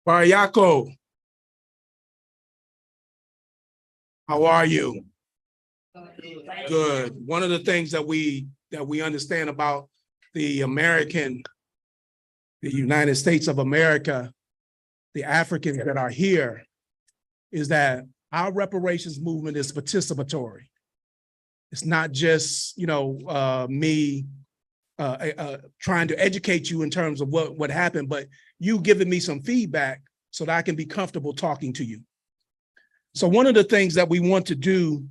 Mariaco. How are you? Good. One of the things that we understand about the United States of America, the Africans that are here, is that our reparations movement is participatory. It's not just, me trying to educate you in terms of what happened, but you giving me some feedback so that I can be comfortable talking to you. So one of the things that we want to do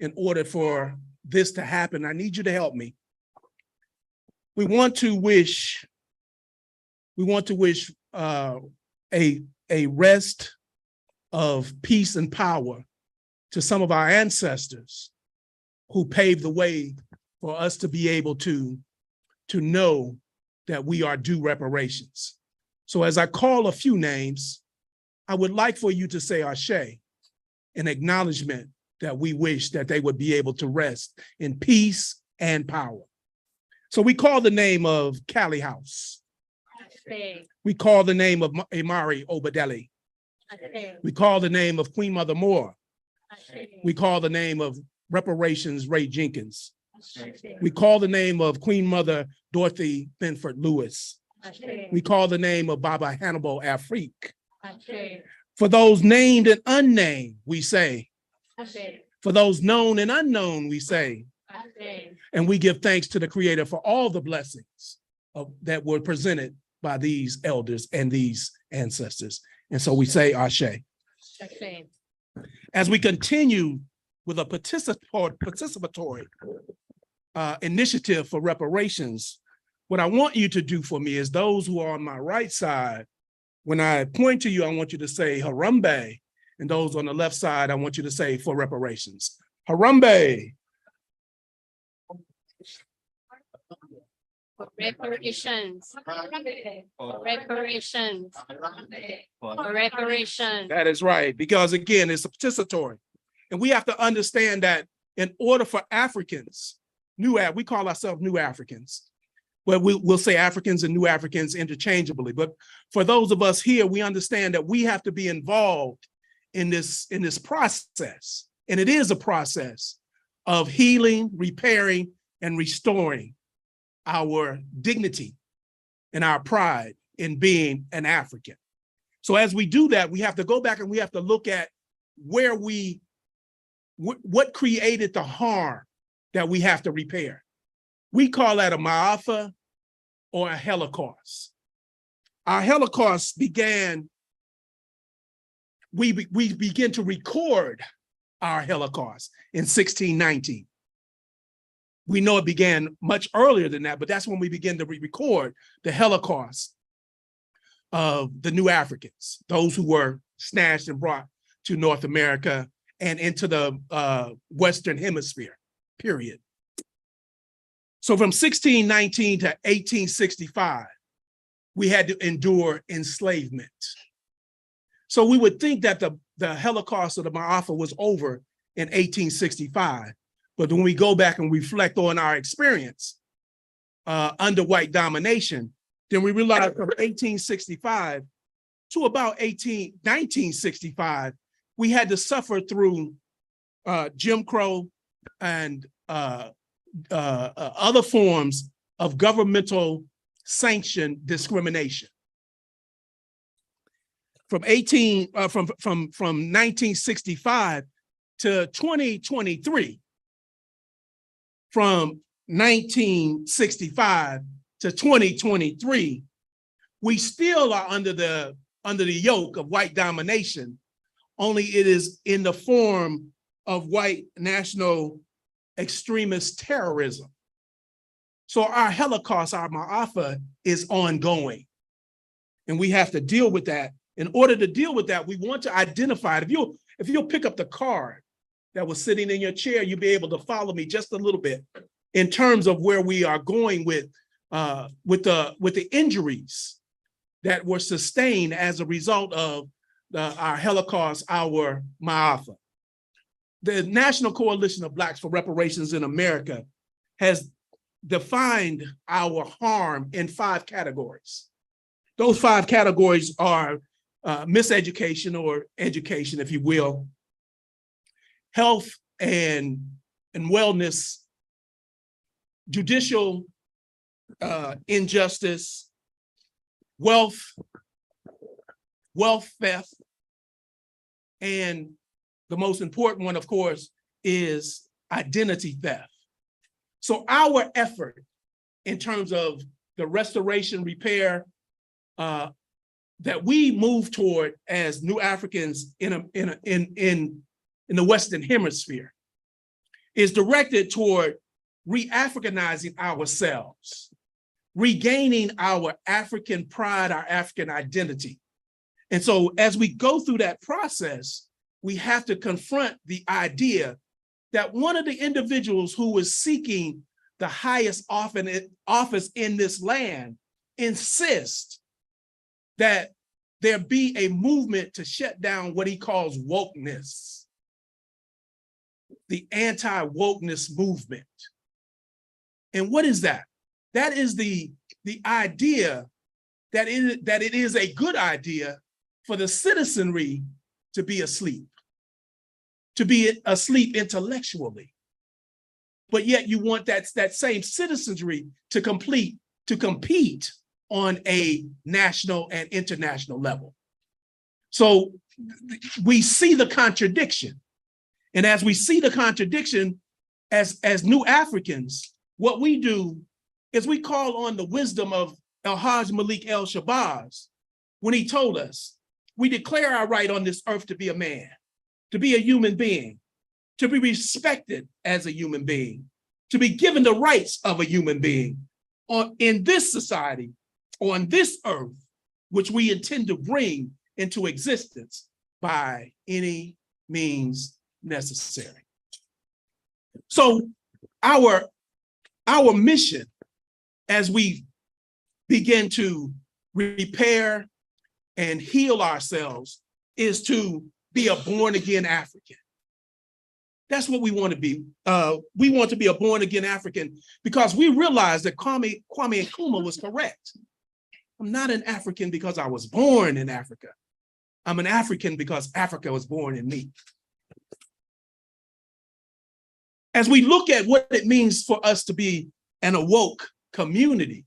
in order for this to happen, I need you to help me. We want to wish a rest of peace and power to some of our ancestors who paved the way for us to be able to know that we are due reparations. So as I call a few names, I would like for you to say Ashe, an acknowledgement that we wish that they would be able to rest in peace and power. So we call the name of Callie House. Ashe. We call the name of Amari Obadeli. Ashe. We call the name of Queen Mother Moore. Ashe. We call the name of Reparations Ray Jenkins. Ashe. We call the name of Queen Mother Dorothy Benford Lewis. Ashe. We call the name of Baba Hannibal Afrique. Ashe. For those named and unnamed, we say. Ashe. For those known and unknown, we say. Ashe. And we give thanks to the Creator for all the blessings that were presented by these elders and these ancestors. And so we say Ashe. Ashe. As we continue with a participatory initiative for reparations, what I want you to do for me is those who are on my right side, when I point to you, I want you to say Harambe. And those on the left side, I want you to say for reparations. Harambe. For reparations. For reparations. For reparations. That is right, because again, it's participatory. And we have to understand that in order for Africans, we call ourselves New Africans. Well, we'll say Africans and New Africans interchangeably. But for those of us here, we understand that we have to be involved in this process. And it is a process of healing, repairing, and restoring our dignity and our pride in being an African. So as we do that, we have to go back and we have to look at what created the harm that we have to repair. We call that a Ma'afa or a Holocaust. Our Holocaust began, we begin to record our Holocaust in 1619. We know it began much earlier than that, but that's when we begin to record the Holocaust of the New Africans, those who were snatched and brought to North America and into the Western Hemisphere, period. So from 1619 to 1865, we had to endure enslavement. So we would think that the Holocaust of the Ma'afa was over in 1865. But when we go back and reflect on our experience under white domination, then we realize from 1865 to about 1965, we had to suffer through Jim Crow and other forms of governmental sanctioned discrimination. From 1965 to 2023, from 1965 to 2023, we still are under the yoke of white domination, only it is in the form of white national extremist terrorism. So our Holocaust, our Ma'afa, is ongoing. And we have to deal with that. In order to deal with that, we want to identify it. If you'll pick up the card that was sitting in your chair, you'll be able to follow me just a little bit in terms of where we are going with the injuries that were sustained as a result of our Holocaust, our Ma'afa. The National Coalition of Blacks for Reparations in America has defined our harm in 5 categories. Those 5 categories are miseducation or education, if you will, health and wellness, judicial injustice, wealth theft, and the most important one, of course, is identity theft. So our effort in terms of the restoration, repair that we move toward as New Africans in the Western Hemisphere is directed toward re-Africanizing ourselves, regaining our African pride, our African identity. And so as we go through that process, we have to confront the idea that one of the individuals who was seeking the highest office in this land insists that there be a movement to shut down what he calls wokeness, the anti-wokeness movement. And what is that? That is the idea that it is a good idea for the citizenry to be asleep intellectually. But yet you want that same citizenry to compete on a national and international level. So we see the contradiction. And as we see the contradiction, as New Africans, what we do is we call on the wisdom of El-Hajj Malik El-Shabazz when he told us, we declare our right on this earth to be a man, to be a human being, to be respected as a human being, to be given the rights of a human being in this society, on this earth, which we intend to bring into existence by any means necessary. So our mission as we begin to repair and heal ourselves is to be a born-again African. That's what we want to be. We want to be a born-again African because we realize that Kwame Nkrumah was correct. I'm not an African because I was born in Africa. I'm an African because Africa was born in me. As we look at what it means for us to be an awoke community,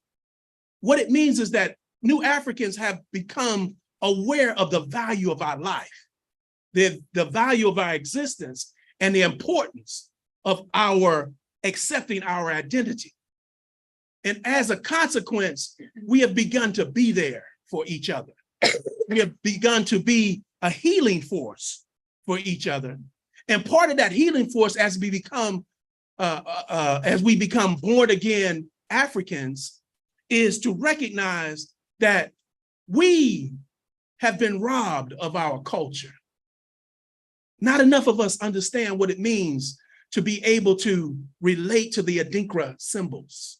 what it means is that New Africans have become aware of the value of our life, the value of our existence, and the importance of our accepting our identity. And as a consequence, we have begun to be there for each other. We have begun to be a healing force for each other. And part of that healing force as we become born again Africans is to recognize that we have been robbed of our culture. Not enough of us understand what it means to be able to relate to the Adinkra symbols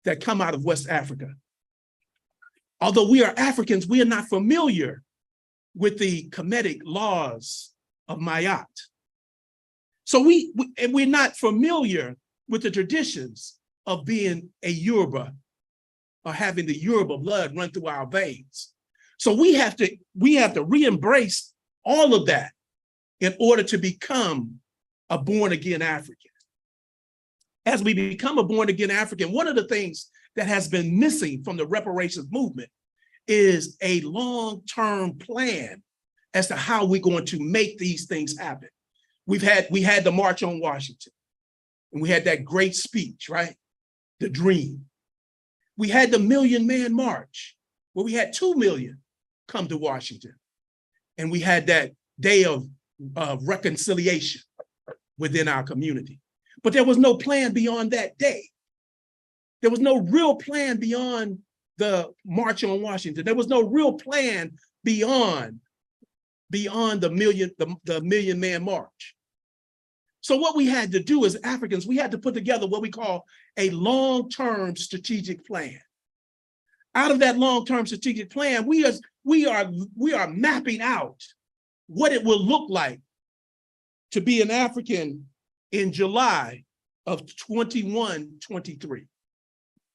that come out of West Africa. Although we are Africans, we are not familiar with the Kemetic laws of Mayat. So we're not familiar with the traditions of being a Yoruba or having the Yoruba blood run through our veins. So we have to re-embrace all of that in order to become a born-again African. As we become a born-again African, one of the things that has been missing from the reparations movement is a long-term plan as to how we're going to make these things happen. We had the March on Washington, and we had that great speech, right? The dream. We had the Million Man March, where we had 2 million come to Washington. And we had that day of reconciliation within our community. But there was no plan beyond that day. There was no real plan beyond the March on Washington. There was no real plan beyond the Million Man March. So what we had to do as Africans, we had to put together what we call a long-term strategic plan. Out of that long-term strategic plan, we are mapping out what it will look like to be an African in July of 2123.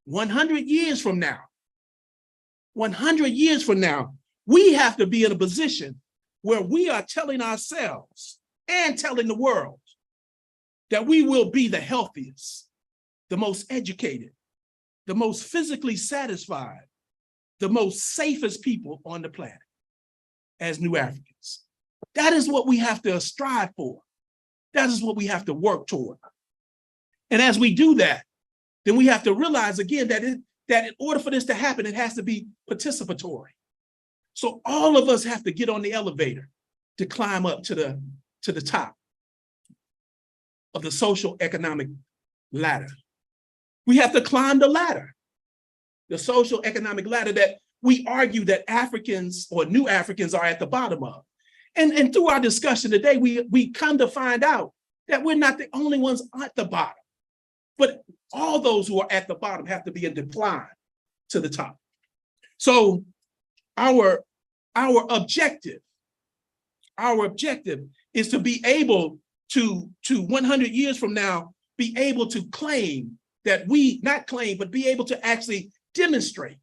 100 years from now, 100 years from now, we have to be in a position where we are telling ourselves and telling the world that we will be the healthiest, the most educated, the most physically satisfied, the most safest people on the planet as new Africans. That is what we have to strive for. That is what we have to work toward. And as we do that, then we have to realize again that in order for this to happen, it has to be participatory. So all of us have to get on the elevator to climb up to the top of the social economic ladder. We have to climb the ladder, the social economic ladder that we argue that Africans or new Africans are at the bottom of. And through our discussion today, we come to find out that we're not the only ones at the bottom, but all those who are at the bottom have to be in decline to the top. So our objective is to be able to 100 years from now, be able to claim that but be able to actually demonstrate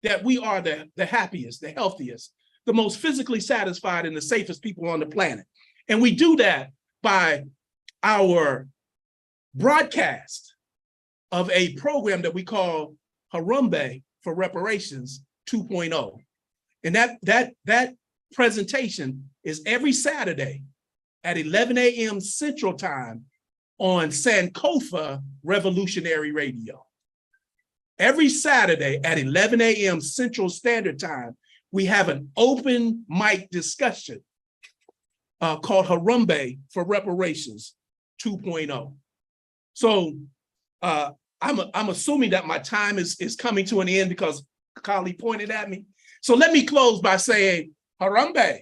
that we are the happiest, the healthiest, the most physically satisfied and the safest people on the planet. And we do that by our broadcast of a program that we call Harambe for Reparations 2.0. And that presentation is every Saturday at 11 a.m. Central Time on Sankofa Revolutionary Radio. Every Saturday at 11 a.m. Central Standard Time, we have an open mic discussion called Harambe for Reparations 2.0. So I'm assuming that my time is coming to an end because Kali pointed at me. So let me close by saying Harambe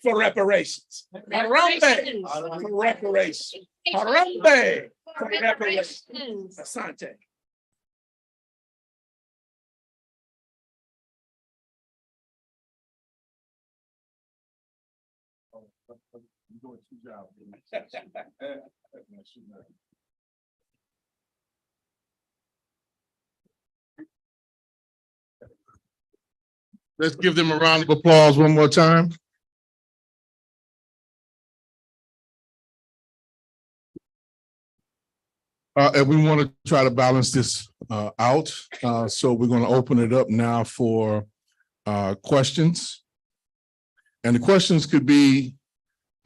for reparations. Harambe for reparations. Harambe for reparations. Asante. Let's give them a round of applause one more time. And we want to try to balance this out. So we're going to open it up now for questions. And the questions could be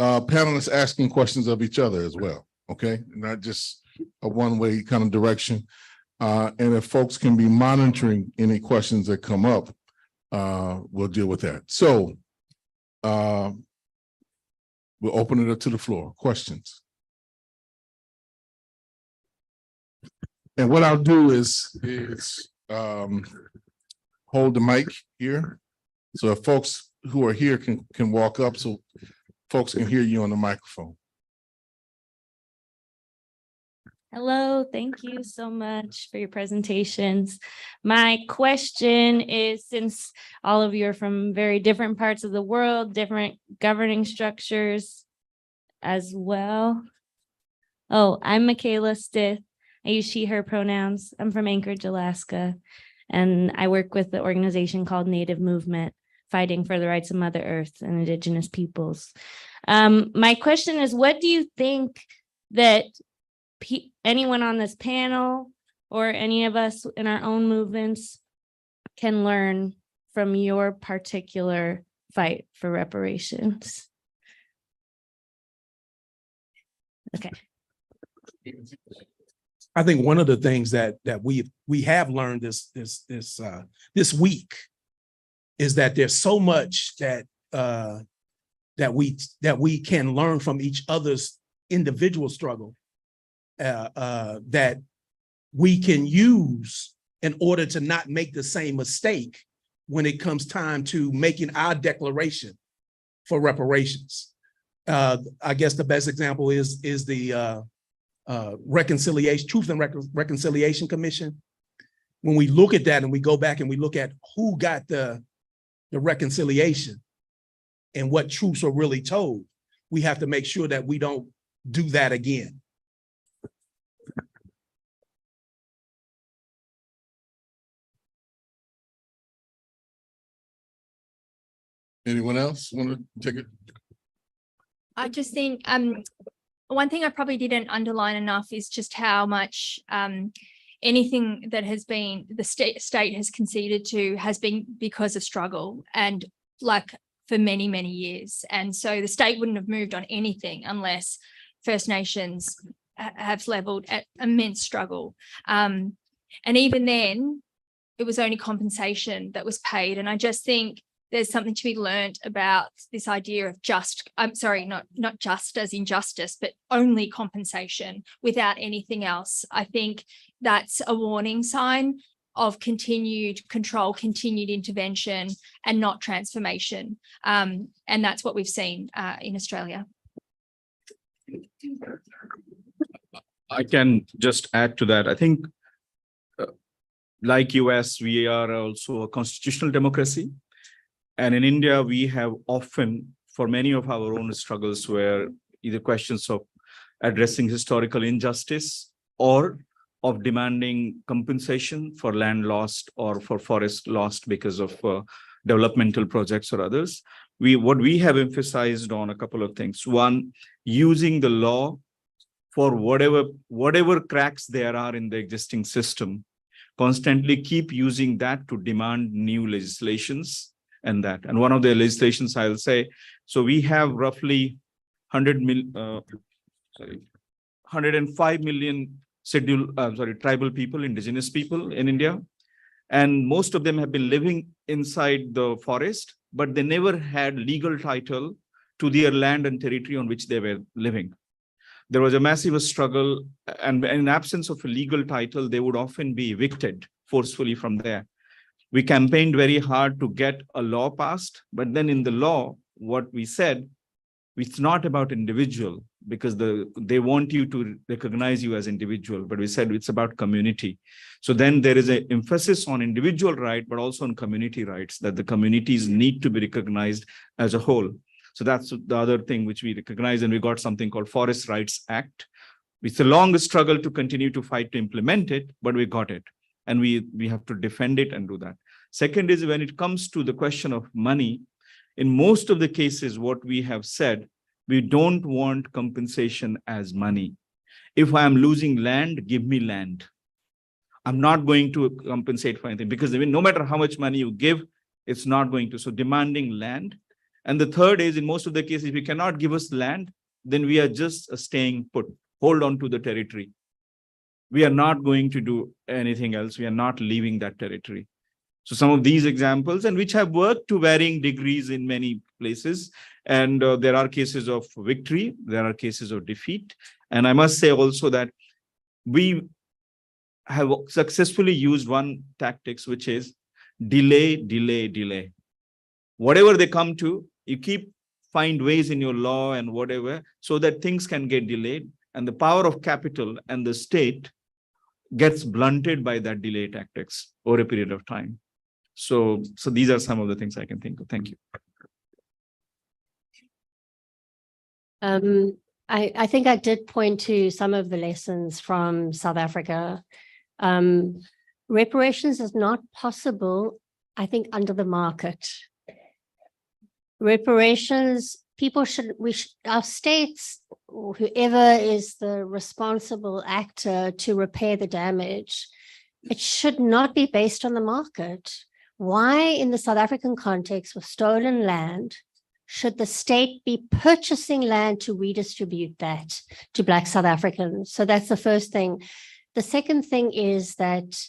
panelists asking questions of each other as well, okay? Not just a one-way kind of direction. And if folks can be monitoring any questions that come up, we'll deal with that. So we'll open it up to the floor. Questions. And what I'll do is hold the mic here. So if folks who are here can walk up so folks can hear you on the microphone. Hello, thank you so much for your presentations. My question is, since all of you are from very different parts of the world, different governing structures as well. Oh, I'm Michaela Stith. I use she, her pronouns. I'm from Anchorage, Alaska, and I work with the organization called Native Movement, fighting for the rights of Mother Earth and Indigenous peoples. My question is, what do you think that anyone on this panel or any of us in our own movements can learn from your particular fight for reparations? Okay. I think one of the things that we have learned this week is that there's so much that we can learn from each other's individual struggle that we can use in order to not make the same mistake when it comes time to making our declaration for reparations. I guess the best example is the Reconciliation, Truth and Reconciliation Commission. When we look at that and we go back and we look at who got the reconciliation and what truths are really told, we have to make sure that we don't do that again. Anyone else want to take it? I just think one thing I probably didn't underline enough is just how much anything that has been the state has conceded to has been because of struggle and like for many, many years. And so the state wouldn't have moved on anything unless First Nations have leveled at immense struggle. And even then, it was only compensation that was paid. And I just think there's something to be learned about this idea of not just as injustice, but only compensation without anything else. I think that's a warning sign of continued control, continued intervention, and not transformation. And that's what we've seen in Australia. I can just add to that. I think like US, we are also a constitutional democracy. And in India, we have often, for many of our own struggles, were either questions of addressing historical injustice or of demanding compensation for land lost or for forest lost because of developmental projects or others. What we have emphasized on a couple of things. One, using the law for whatever cracks there are in the existing system, constantly keep using that to demand new legislations. And one of the legislations I'll say, so we have roughly 105 million tribal people, indigenous people in India. And most of them have been living inside the forest, but they never had legal title to their land and territory on which they were living. There was a massive struggle, and in absence of a legal title, they would often be evicted forcefully from there. We campaigned very hard to get a law passed, but then in the law, what we said, it's not about individual because they want you to recognize you as individual, but we said it's about community. So then there is an emphasis on individual right, but also on community rights, that the communities need to be recognized as a whole. So that's the other thing which we recognize, and we got something called Forest Rights Act. It's a long struggle to continue to fight to implement it, but we got it. And we have to defend it and do that. Second is when it comes to the question of money, in most of the cases, what we have said, we don't want compensation as money. If I am losing land, give me land. I'm not going to compensate for anything because no matter how much money you give, it's not going to. So demanding land. And the third is in most of the cases, if you cannot give us land, then we are just staying put, hold on to the territory. We are not going to do anything else. We are not leaving that territory. So some of these examples, and which have worked to varying degrees in many places. And there are cases of victory, there are cases of defeat. And I must say also that we have successfully used one tactics, which is delay, delay, delay. Whatever they come to, you find ways in your law and whatever, so that things can get delayed. And the power of capital and the state gets blunted by that delay tactics over a period of time. So these are some of the things I can think of. Thank you. I think I did point to some of the lessons from South Africa. Reparations is not possible, I think, under the market. Reparations, our states, or whoever is the responsible actor to repair the damage, it should not be based on the market. Why, in the South African context with stolen land, should the state be purchasing land to redistribute that to Black South Africans? So that's the first thing. The second thing is that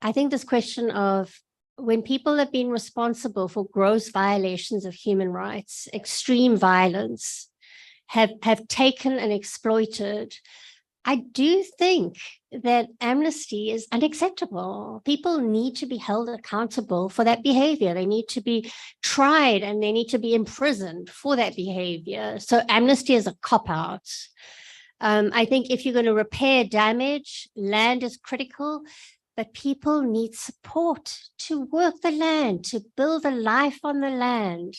I think this question of when people have been responsible for gross violations of human rights, extreme violence, have taken and exploited I do think that amnesty is unacceptable. People need to be held accountable for that behavior. They need to be tried and they need to be imprisoned for that behavior. So amnesty is a cop-out. I think if you're going to repair damage, land is critical, but people need support to work the land, to build a life on the land.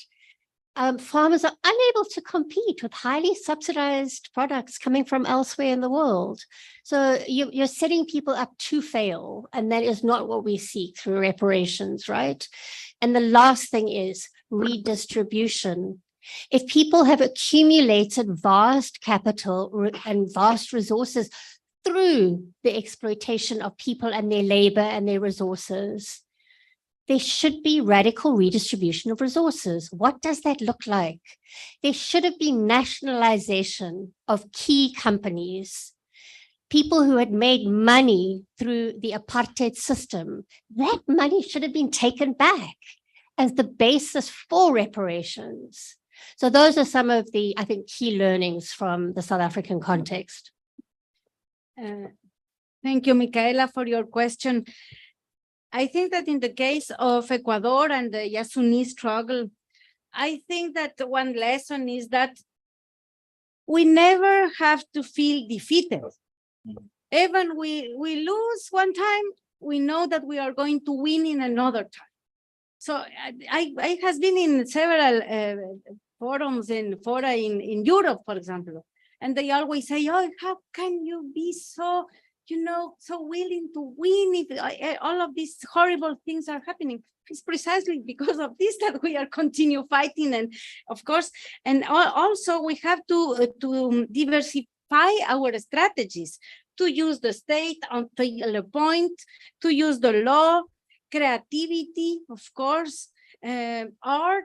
Farmers are unable to compete with highly subsidized products coming from elsewhere in the world. So you're setting people up to fail, and that is not what we seek through reparations, right? And the last thing is redistribution. If people have accumulated vast capital and vast resources through the exploitation of people and their labor and their resources, there should be radical redistribution of resources. What does that look like? There should have been nationalization of key companies, people who had made money through the apartheid system. That money should have been taken back as the basis for reparations. So those are some of the, I think, key learnings from the South African context. Thank you, Micaela, for your question. I think that in the case of Ecuador and the Yasuni struggle, I think that one lesson is that we never have to feel defeated. Even we lose one time, we know that we are going to win in another time. So I has been in several forums and fora in Europe, for example, and they always say, oh, how can you be so, so willing to win if all of these horrible things are happening? It's precisely because of this that we are continue fighting. And of course, and also we have to diversify our strategies, to use the state until a point, to use the law, creativity, of course, art,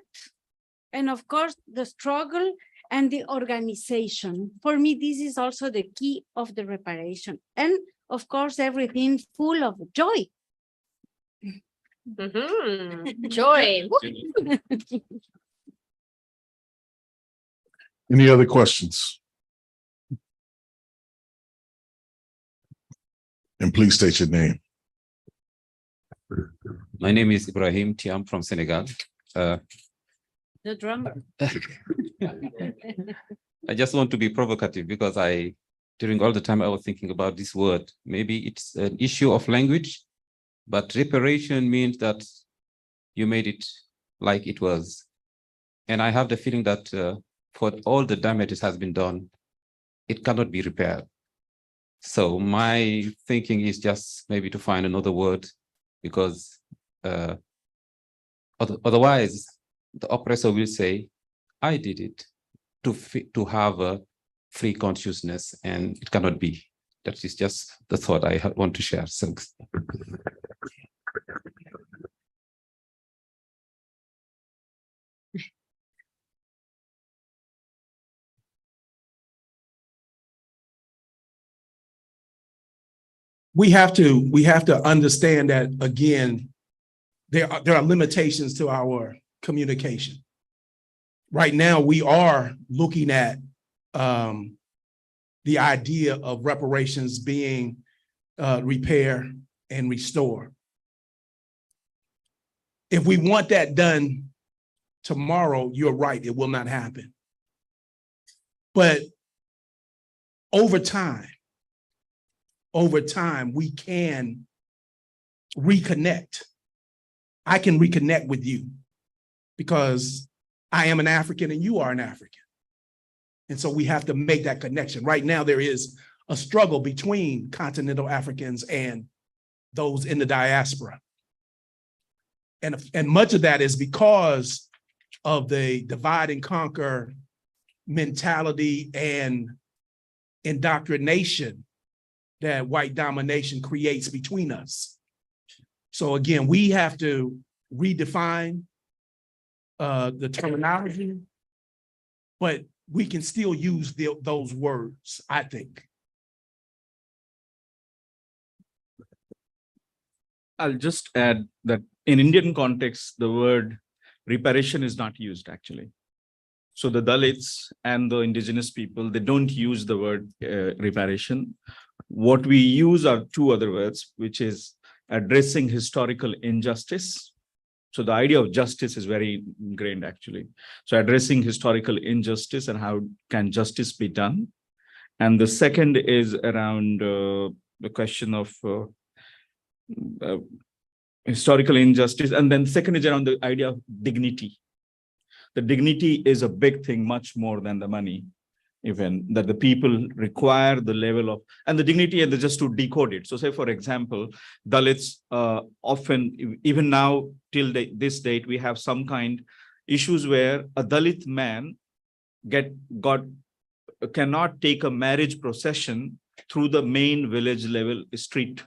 and of course, the struggle and the organization. For me, this is also the key of the reparation. And of course, everything full of joy. Joy. Any other questions? And please state your name. My name is Ibrahim Tiam from Senegal. The drummer. I just want to be provocative because during all the time I was thinking about this word. Maybe it's an issue of language, but reparation means that you made it like it was. And I have the feeling that for all the damage that has been done, it cannot be repaired. So my thinking is just maybe to find another word, because otherwise the oppressor will say, I did it to have a free consciousness, and it cannot be. That is just the thought I want to share. Thanks. We have to understand that, again, there are limitations to our communication. Right now, we are looking at the idea of reparations being repair and restore. If we want that done tomorrow, you're right, it will not happen. But over time, we can reconnect. I can reconnect with you because I am an African and you are an African. And so we have to make that connection. Right now, there is a struggle between continental Africans and those in the diaspora. And much of that is because of the divide and conquer mentality and indoctrination that white domination creates between us. So again, we have to redefine the terminology, but we can still use those words, I think. I'll just add that in Indian context, the word reparation is not used actually. So the Dalits and the indigenous people, they don't use the word reparation. What we use are two other words, which is addressing historical injustice. So the idea of justice is very ingrained actually. So addressing historical injustice and how can justice be done. And the second is around the question of historical injustice. And then second is around the idea of dignity. The dignity is a big thing, much more than the money, even that the people require the level of, and the dignity and just to decode it. So say, for example, Dalits often, even now till this date, we have some kind issues where a Dalit man cannot take a marriage procession through the main village level street.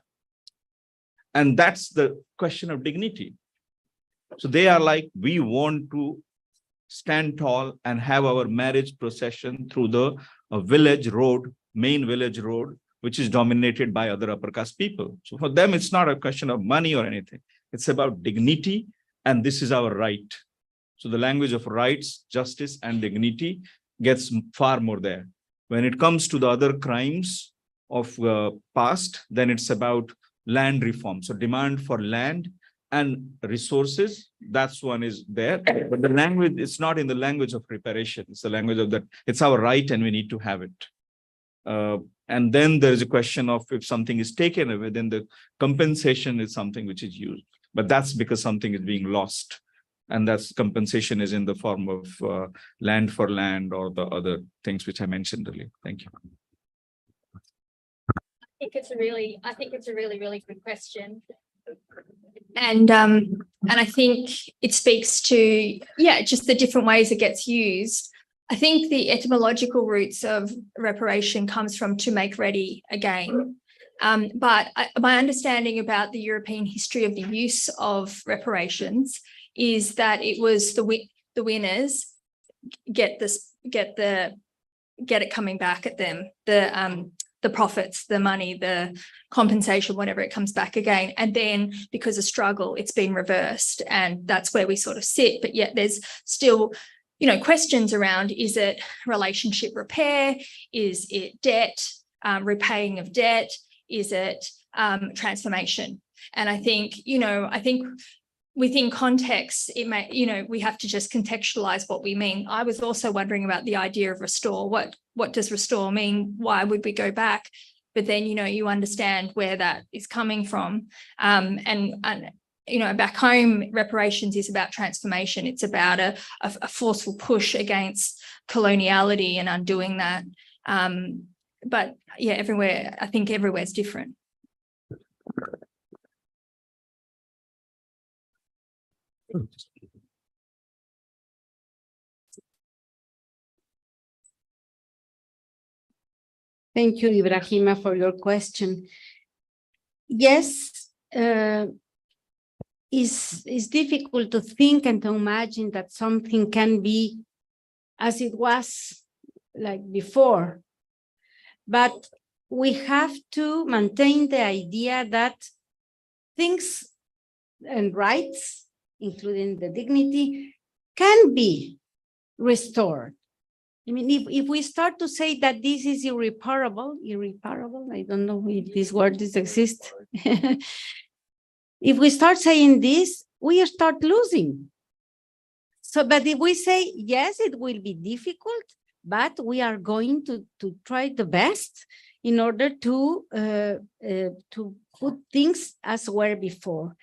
And that's the question of dignity. So they are like, we want to stand tall and have our marriage procession through the village road, main village road, which is dominated by other upper caste people. So for them, it's not a question of money or anything. It's about dignity, and this is our right. So the language of rights, justice, and dignity gets far more there. When it comes to the other crimes of past, then it's about land reform. So demand for land and resources, that's one is there. But the language, it's not in the language of reparation. It's the language of that, it's our right and we need to have it. And then there is a question of if something is taken away, then the compensation is something which is used. But that's because something is being lost. And that's compensation is in the form of land for land or the other things which I mentioned earlier. Thank you. I think it's a really good question. And I think it speaks to, just the different ways it gets used. I think the etymological roots of reparation comes from to make ready again. But my understanding about the European history of the use of reparations is that it was the winners get it coming back at them, the profits, the money, the compensation, whatever, it comes back again. And then because of struggle, it's been reversed. And that's where we sort of sit. But yet there's still, questions around, is it relationship repair? Is it debt, repaying of debt? Is it transformation? And I think, within context, it may, we have to just contextualize what we mean. I was also wondering about the idea of restore. What does restore mean? Why would we go back? But then, you understand where that is coming from. And back home, reparations is about transformation. It's about a forceful push against coloniality and undoing that. But yeah, everywhere, I think everywhere's different. Thank you, Ibrahima, for your question. Yes, it's difficult to think and to imagine that something can be as it was like before. But we have to maintain the idea that things and rights, including the dignity, can be restored. I mean, if we start to say that this is irreparable, I don't know if this word exists. If we start saying this, we start losing. So, but if we say, yes, it will be difficult, but we are going to try the best in order to put things as were before.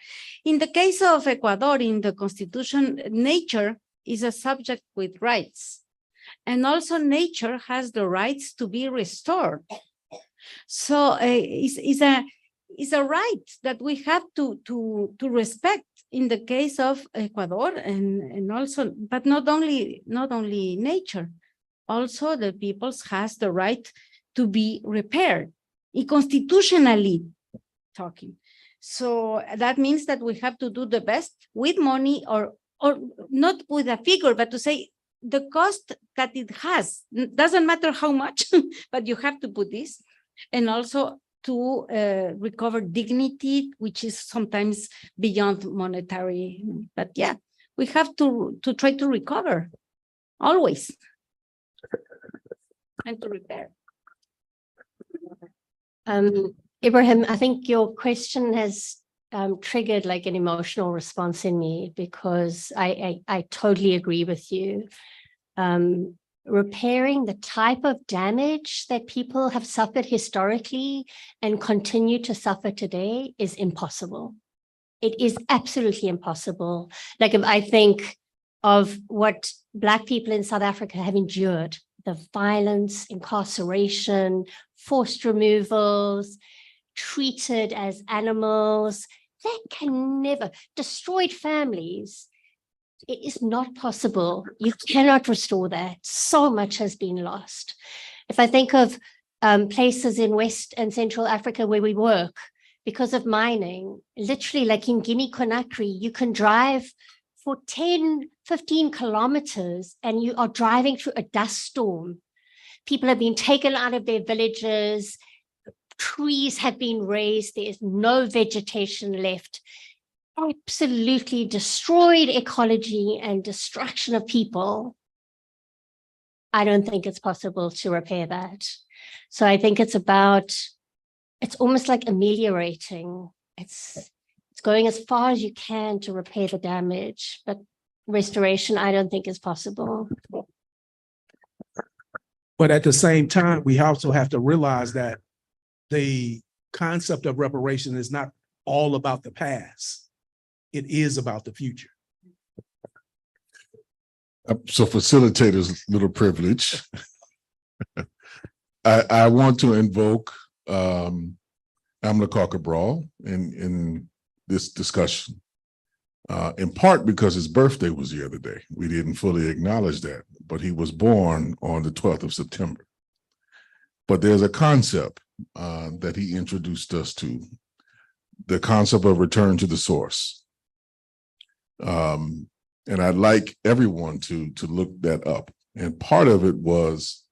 In the case of Ecuador, in the Constitution, nature is a subject with rights. And also nature has the rights to be restored. So it's a right that we have to respect in the case of Ecuador and also, but not only nature, also the peoples has the right to be repaired, constitutionally talking. So that means that we have to do the best with money or not with a figure, but to say the cost that it has, doesn't matter how much, but you have to put this, and also to recover dignity, which is sometimes beyond monetary. But yeah, we have to try to recover. always. And to repair. Ibrahim, I think your question has triggered like an emotional response in me, because I totally agree with you. Repairing the type of damage that people have suffered historically and continue to suffer today is impossible. It is absolutely impossible. Like, if I think of what Black people in South Africa have endured, the violence, incarceration, forced removals, treated as animals, that can never, destroyed families. It is not possible. You cannot restore that. So much has been lost. If I think of places in West and Central Africa where we work, because of mining, literally like in Guinea-Conakry, you can drive for 10, 15 kilometers and you are driving through a dust storm. People have been taken out of their villages. Trees have been raised. There is no vegetation left. Absolutely destroyed ecology and destruction of people. I don't think it's possible to repair that. So I think it's almost like ameliorating. It's going as far as you can to repair the damage, but restoration, I don't think is possible. But at the same time, we also have to realize that the concept of reparation is not all about the past. It is about the future. So facilitator's little privilege. I want to invoke Amilcar Cabral in this discussion, in part because his birthday was the other day. We didn't fully acknowledge that, but he was born on the 12th of September. But there's a concept that he introduced us to, the concept of return to the source. And I'd like everyone to look that up. And part of it was,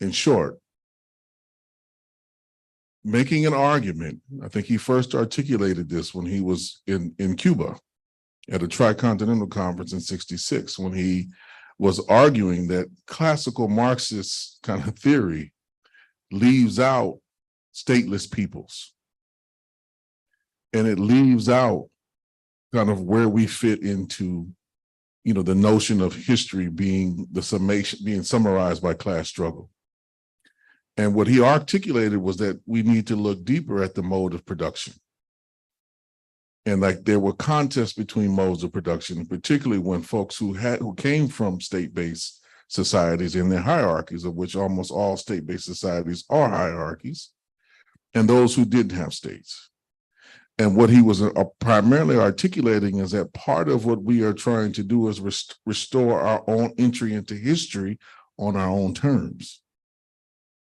in short, making an argument. I think he first articulated this when he was in Cuba at a Tricontinental Conference in '66, when he was arguing that classical Marxist kind of theory leaves out stateless peoples. And it leaves out kind of where we fit into, the notion of history being the summation, being summarized by class struggle. And what he articulated was that we need to look deeper at the mode of production. And like there were contests between modes of production, particularly when folks who came from state-based societies in their hierarchies, of which almost all state-based societies are hierarchies, and those who didn't have states. And what he was primarily articulating is that part of what we are trying to do is restore our own entry into history on our own terms,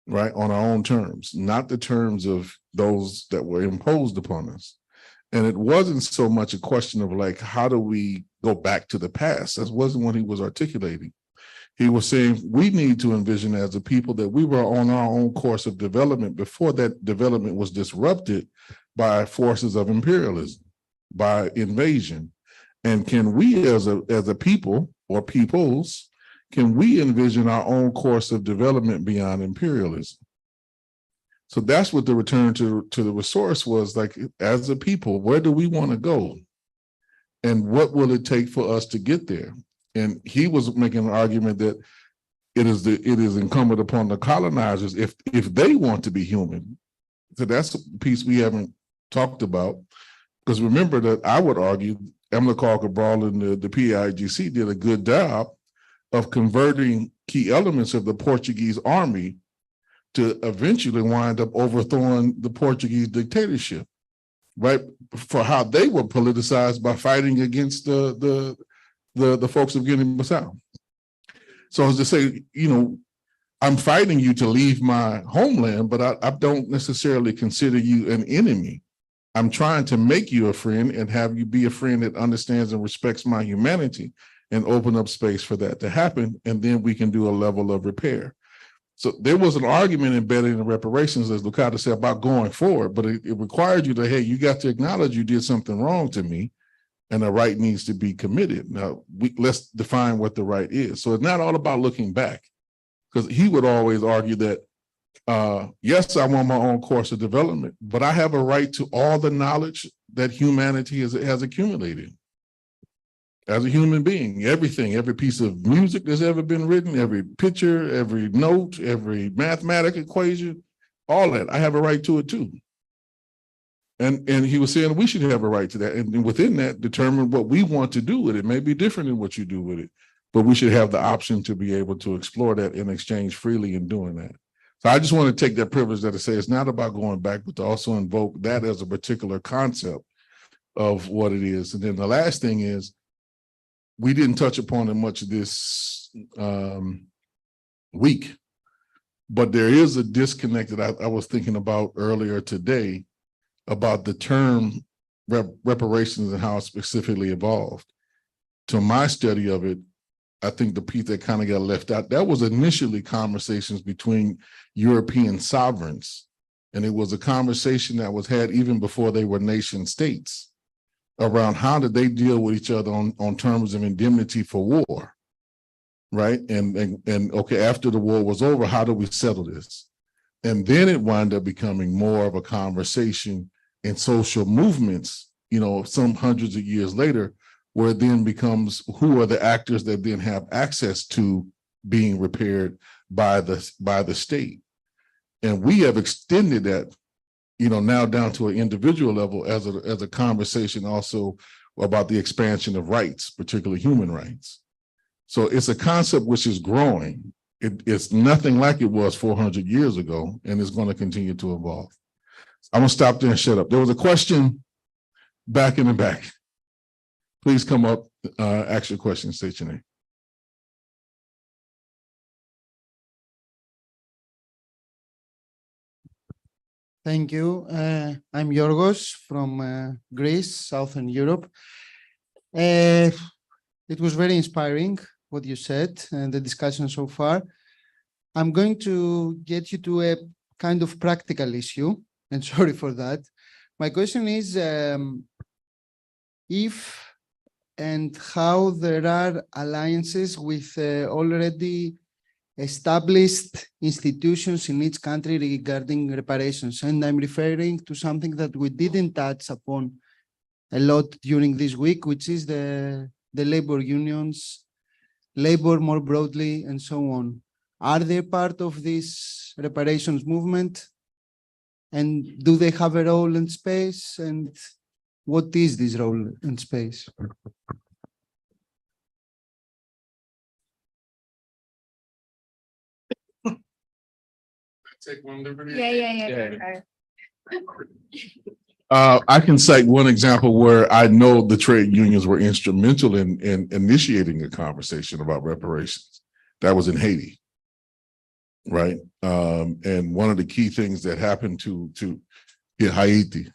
right? On our own terms, not the terms of those that were imposed upon us. And it wasn't so much a question of like, how do we go back to the past? That wasn't what he was articulating. He was saying we need to envision as a people that we were on our own course of development before that development was disrupted by forces of imperialism, by invasion. And can we as a people or peoples, can we envision our own course of development beyond imperialism? So that's what the return to the resource was like. As a people, where do we want to go? And what will it take for us to get there? And he was making an argument that it is incumbent upon the colonizers if they want to be human. So that's a piece we haven't talked about, because remember that I would argue Amilcar Cabral and the PIGC did a good job of converting key elements of the Portuguese army to eventually wind up overthrowing the Portuguese dictatorship, right? For how they were politicized by fighting against the folks of Guinea-Bissau. So as to say, I'm fighting you to leave my homeland, but I don't necessarily consider you an enemy. I'm trying to make you a friend and have you be a friend that understands and respects my humanity and open up space for that to happen. And then we can do a level of repair. So there was an argument embedded in the reparations, as Lucado said, about going forward, but it required you to, hey, you got to acknowledge you did something wrong to me. and a right needs to be committed. Now, let's define what the right is. So it's not all about looking back, because he would always argue that, yes, I want my own course of development, but I have a right to all the knowledge that humanity has accumulated. As a human being, everything, every piece of music that's ever been written, every picture, every note, every mathematical equation, all that, I have a right to it too. And he was saying we should have a right to that. And within that, determine what we want to do with it. It may be different than what you do with it, but we should have the option to be able to explore that and exchange freely in doing that. So I just want to take that privilege that to say it's not about going back, but to also invoke that as a particular concept of what it is. And then the last thing is, we didn't touch upon it much this week, but there is a disconnect that I was thinking about earlier today about the term reparations and how it specifically evolved. To my study of it, I think the piece that kind of got left out, that was initially conversations between European sovereigns. And it was a conversation that was had even before they were nation states, around how did they deal with each other on terms of indemnity for war, right? And okay, after the war was over, how do we settle this? And then it wound up becoming more of a conversation in social movements, you know, some hundreds of years later, where it then becomes who are the actors that then have access to being repaired by the state. And we have extended that, you know, now down to an individual level as a conversation also about the expansion of rights, particularly human rights. So it's a concept which is growing. It's nothing like it was 400 years ago, and it's going to continue to evolve. I'm going to stop there and shut up. There was a question back in the back. Please come up, ask your question, state your name. Thank you. I'm Yorgos from Greece, Southern Europe. It was very inspiring what you said and the discussion so far. I'm going to get you to a kind of practical issue, and sorry for that. My question is if and how there are alliances with already established institutions in each country regarding reparations. And I'm referring to something that we didn't touch upon a lot during this week, which is the labor unions, labor more broadly, and so on. Are they part of this reparations movement? And do they have a role in space? And what is this role in space? Take one liberty. Yeah. I can cite one example where I know the trade unions were instrumental in initiating a conversation about reparations. That was in Haiti, right? And one of the key things that happened to Haiti,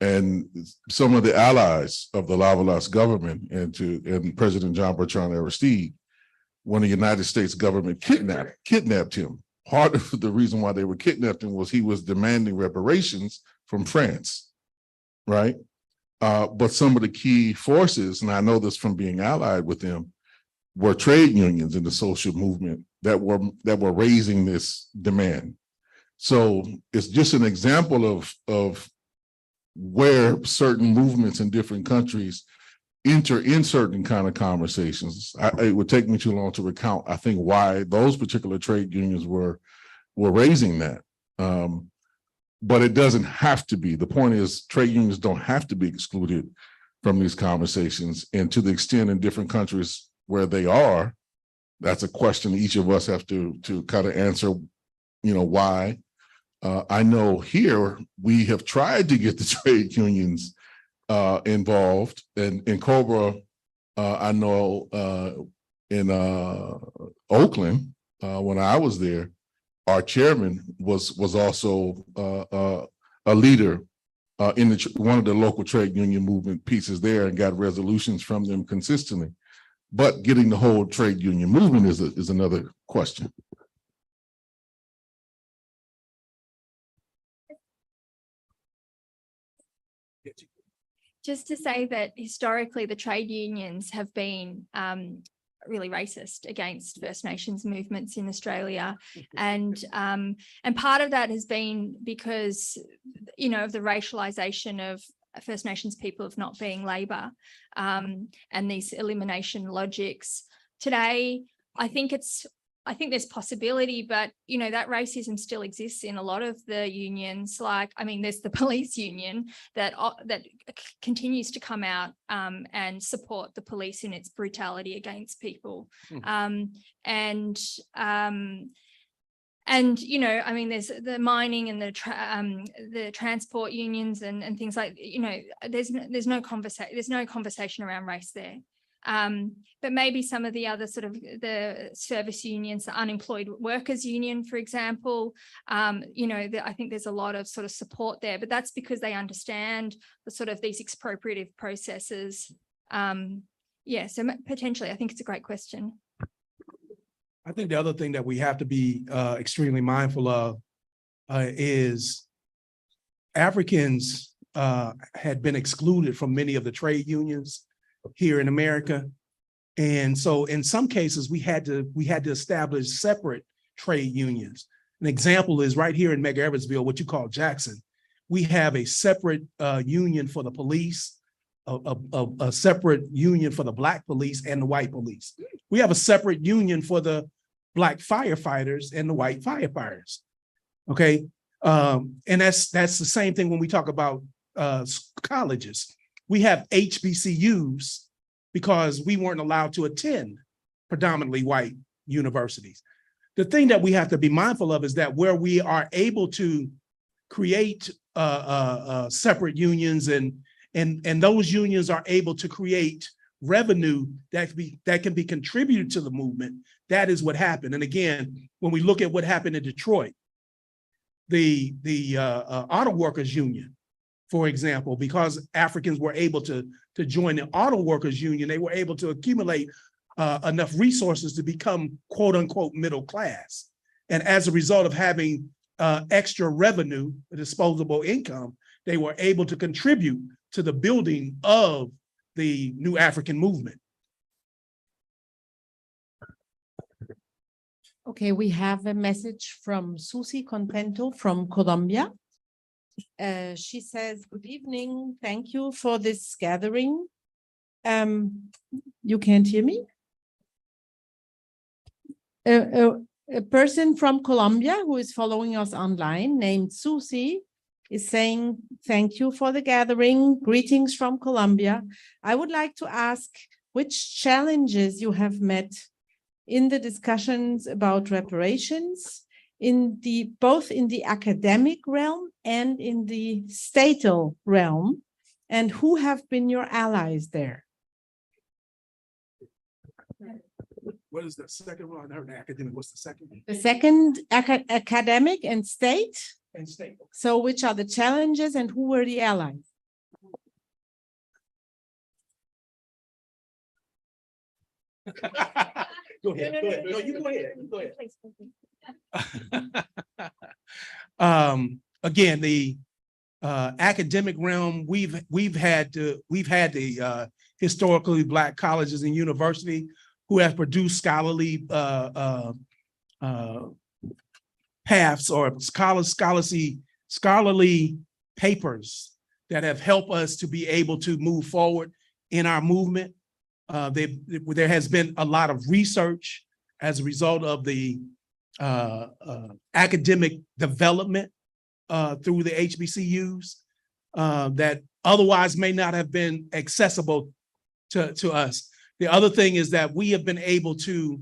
and some of the allies of the Lavalas government and President John Bertrand Aristide, when the United States government kidnapped him. Part of the reason why they were kidnapping was he was demanding reparations from France, right? But some of the key forces, and I know this from being allied with them, were trade unions in the social movement that were raising this demand. So it's just an example of where certain movements in different countries enter in certain kind of conversations. It would take me too long to recount, I think, why those particular trade unions were raising that. But it doesn't have to be. The point is, trade unions don't have to be excluded from these conversations. And to the extent in different countries where they are, that's a question each of us have to kind of answer, you know, why. I know here we have tried to get the trade unions involved, and in Cobra, I know in Oakland, when I was there, our chairman was also a leader in one of the local trade union movement pieces there, and got resolutions from them consistently. But getting the whole trade union movement is another question. just to say that historically the trade unions have been really racist against First Nations movements in Australia, and part of that has been because, you know, of the racialization of First Nations people of not being labor, and these elimination logics. Today, I think there's possibility, but you know, that racism still exists in a lot of the unions. Like, I mean, there's the police union that continues to come out and support the police in its brutality against people. And you know, I mean, there's the mining and the transport unions and things like, you know, there's no conversation around race there. But maybe some of the other sort of the service unions, the unemployed workers union, for example, you know, I think there's a lot of sort of support there, but that's because they understand the sort of these expropriative processes. Yeah, so potentially, I think it's a great question. I think the other thing that we have to be extremely mindful of is Africans had been excluded from many of the trade unions here in America. And so in some cases, we had to establish separate trade unions. An example is right here in Medgar-Eversville, what you call Jackson. We have a separate union for the police, a separate union for the Black police and the white police. We have a separate union for the Black firefighters and the white firefighters. Okay. And that's the same thing when we talk about colleges. We have HBCUs because we weren't allowed to attend predominantly white universities. The thing that we have to be mindful of is that where we are able to create separate unions and those unions are able to create revenue that can be contributed to the movement, that is what happened. And again, when we look at what happened in Detroit, the auto workers union, for example, because Africans were able to join the auto workers union, they were able to accumulate enough resources to become quote unquote middle class. And as a result of having extra revenue, disposable income, they were able to contribute to the building of the new African movement. Okay, we have a message from Susie Contento from Colombia. She says, good evening, thank you for this gathering. You can't hear me? A person from Colombia who is following us online named Susie is saying, thank you for the gathering, greetings from Colombia. I would like to ask which challenges you have met in the discussions about reparations, both in the academic realm and in the statal realm, and who have been your allies there? What is the second one? I heard academic. What's the second one? The second, academic and state. And state. So which are the challenges and who were the allies? Go ahead. Go ahead. No, you go ahead. Go ahead. Again, the academic realm, we've had the historically Black colleges and university who have produced scholarly paths or scholarly papers that have helped us to be able to move forward in our movement. There has been a lot of research as a result of the academic development through the HBCUs that otherwise may not have been accessible to us. The other thing is that we have been able to,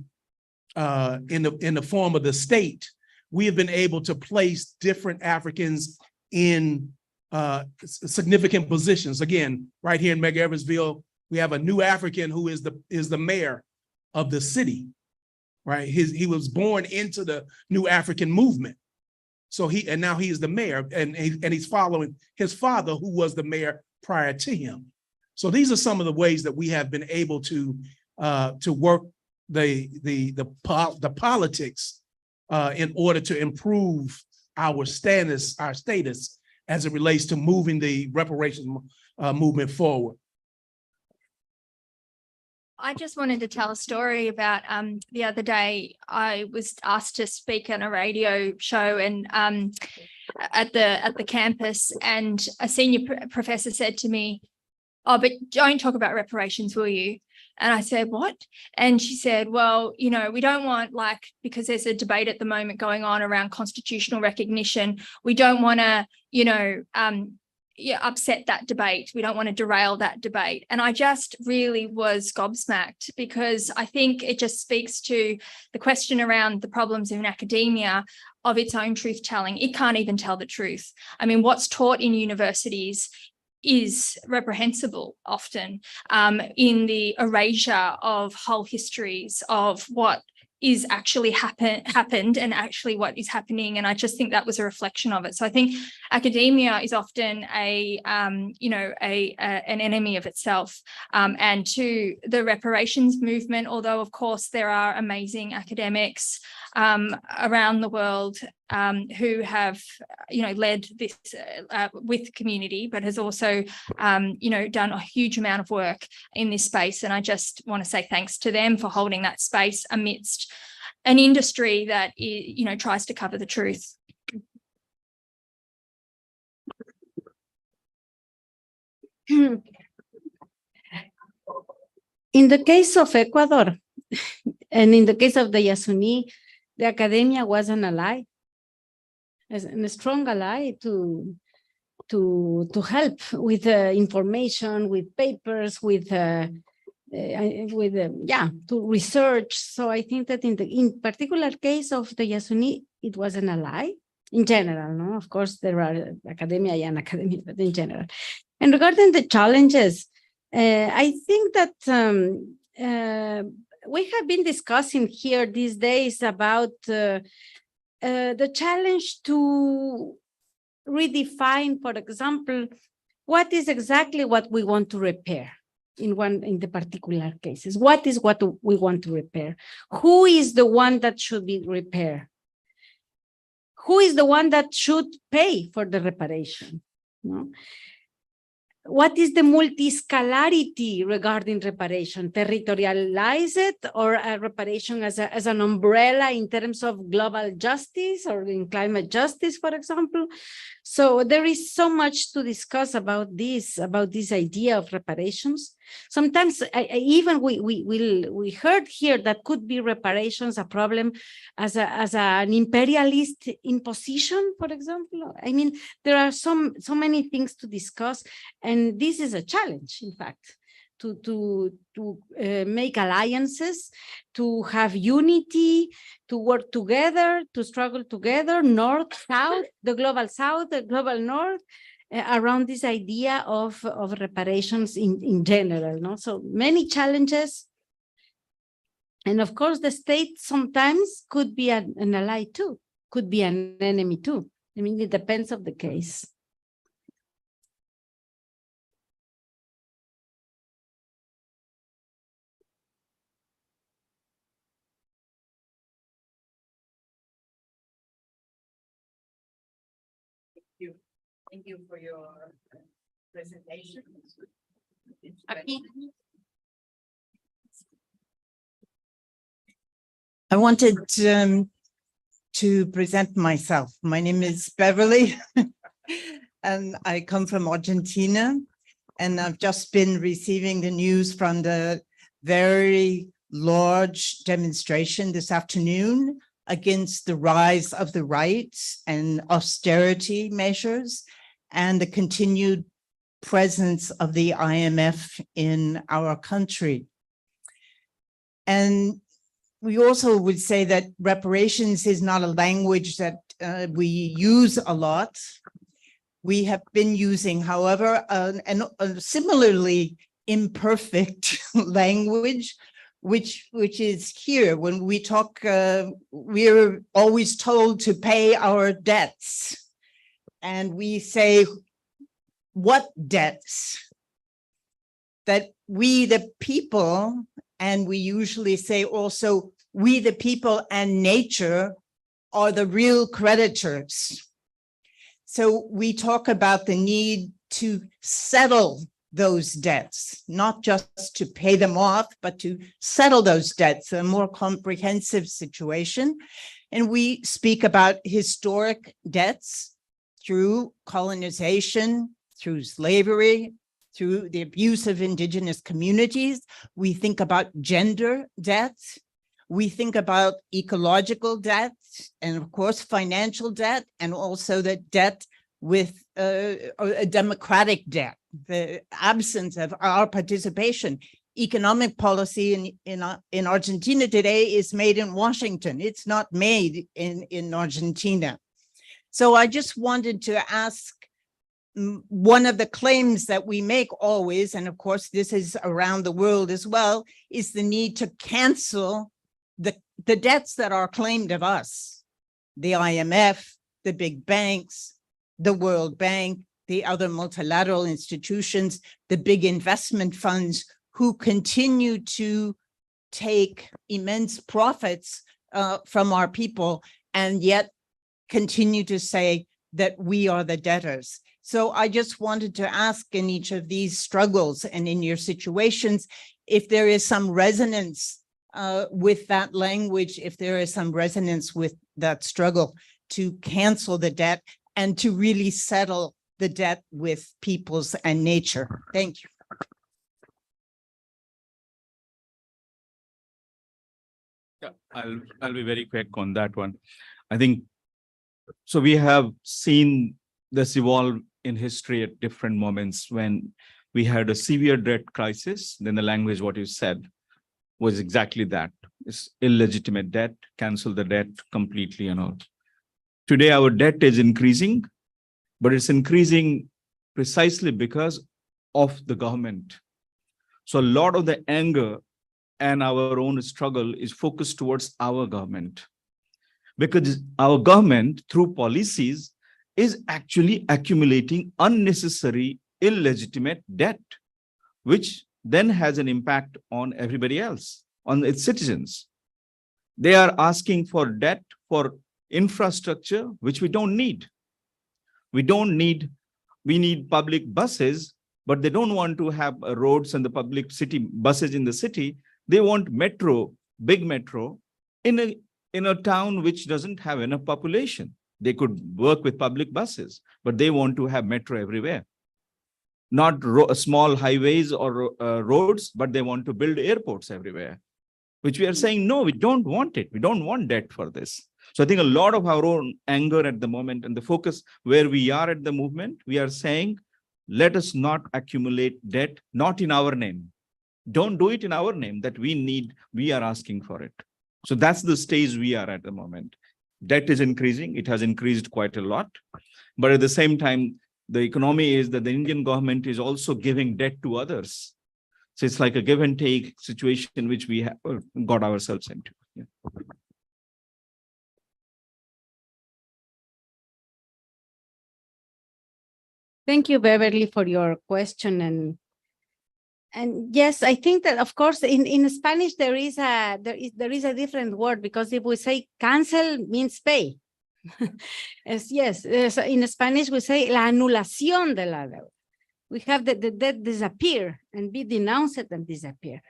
in the form of the state, we have been able to place different Africans in significant positions. Again, right here in Medgar-Eversville, we have a new African who is the mayor of the city, right? He was born into the new African movement. So now he is the mayor and he's following his father who was the mayor prior to him. So these are some of the ways that we have been able to work the politics in order to improve our status as it relates to moving the reparations movement forward. I just wanted to tell a story about the other day. I was asked to speak on a radio show and at the campus, and a senior professor said to me, "Oh, but don't talk about reparations, will you?" And I said, "What?" And she said, "Well, you know, we don't want, like, because there's a debate at the moment going on around constitutional recognition, we don't want to, you know, upset that debate. We don't want to derail that debate." And I just really was gobsmacked, because I think it just speaks to the question around the problems in academia of its own truth telling. It can't even tell the truth. I mean, what's taught in universities is reprehensible often, in the erasure of whole histories of what is actually happened and actually what is happening. And I just think that was a reflection of it. So I think academia is often an enemy of itself. And to the reparations movement, although of course there are amazing academics around the world who have, you know, led this with community, but has also, you know, done a huge amount of work in this space. And I just want to say thanks to them for holding that space amidst an industry that, you know, tries to cover the truth. In the case of Ecuador, and in the case of the Yasuni, the academia was an ally, as a strong ally to help with information, with papers, to research. So I think that in particular case of the Yasuni, it was an ally in general. No, of course there are academia and academia, but in general. And regarding the challenges, I think that we have been discussing here these days about the challenge to redefine, for example, what is exactly what we want to repair in the particular cases. What is what we want to repair? Who is the one that should be repaired? Who is the one that should pay for the reparation? No? What is the multi-scalarity regarding reparation? Territorialize it, or a reparation as an umbrella in terms of global justice or in climate justice, for example? So there is so much to discuss about this idea of reparations. Sometimes we heard here that could be reparations a problem as an imperialist imposition, for example. I mean, there are so many things to discuss, and this is a challenge, in fact, to make alliances, to have unity, to work together, to struggle together, North, South, the global South, the global North, around this idea of reparations in general. No? So many challenges. And of course, the state sometimes could be an ally too, could be an enemy too. I mean, it depends on the case. Thank you for your presentation. I wanted to present myself. My name is Beverly, and I come from Argentina, and I've just been receiving the news from the very large demonstration this afternoon against the rise of the right and austerity measures and the continued presence of the IMF in our country. And we also would say that reparations is not a language that we use a lot. We have been using, however, a similarly imperfect language, which is here. When we talk, we're always told to pay our debts. And we say, what debts? That we, the people, and we usually say also, we, the people and nature, are the real creditors. So we talk about the need to settle those debts, not just to pay them off, but to settle those debts, a more comprehensive situation. And we speak about historic debts through colonization, through slavery, through the abuse of indigenous communities. We think about gender debts. We think about ecological debt, and of course, financial debt, and also the debt with a democratic debt, the absence of our participation. Economic policy in Argentina today is made in Washington. It's not made in Argentina. So I just wanted to ask, one of the claims that we make always, and of course this is around the world as well, is the need to cancel the debts that are claimed of us. The IMF, the big banks, the World Bank, the other multilateral institutions, the big investment funds who continue to take immense profits from our people and yet continue to say that we are the debtors. So I just wanted to ask, in each of these struggles and in your situations, if there is some resonance with that language, if there is some resonance with that struggle to cancel the debt and to really settle the debt with peoples and nature. Thank you. Yeah, I'll be very quick on that one. I think, so we have seen this evolve in history at different moments. When we had a severe debt crisis, then the language, what you said, was exactly that. It's illegitimate debt, cancel the debt completely and all. Today, our debt is increasing, but it's increasing precisely because of the government. So a lot of the anger and our own struggle is focused towards our government, because our government, through policies, is actually accumulating unnecessary, illegitimate debt, which then has an impact on everybody else, on its citizens. They are asking for debt for infrastructure, which we don't need. We need public buses, but they don't want to have roads and the public city buses in the city. They want metro, big metro, in a town which doesn't have enough population. They could work with public buses, but they want to have metro everywhere. Not small highways or roads, but they want to build airports everywhere, which we are saying, no, we don't want it. We don't want debt for this. So I think a lot of our own anger at the moment and the focus where we are at the movement, we are saying, let us not accumulate debt, not in our name. Don't do it in our name that we are asking for it. So that's the stage we are at the moment. Debt is increasing. It has increased quite a lot. But at the same time, the economy is that the Indian government is also giving debt to others. So it's like a give and take situation which we have got ourselves into. Yeah. Thank you, Beverly, for your question. And yes, I think that of course in Spanish there is a different word, because if we say cancel means pay. Yes, in Spanish we say la anulación de la deuda. We have the debt disappear and be denounced and disappear.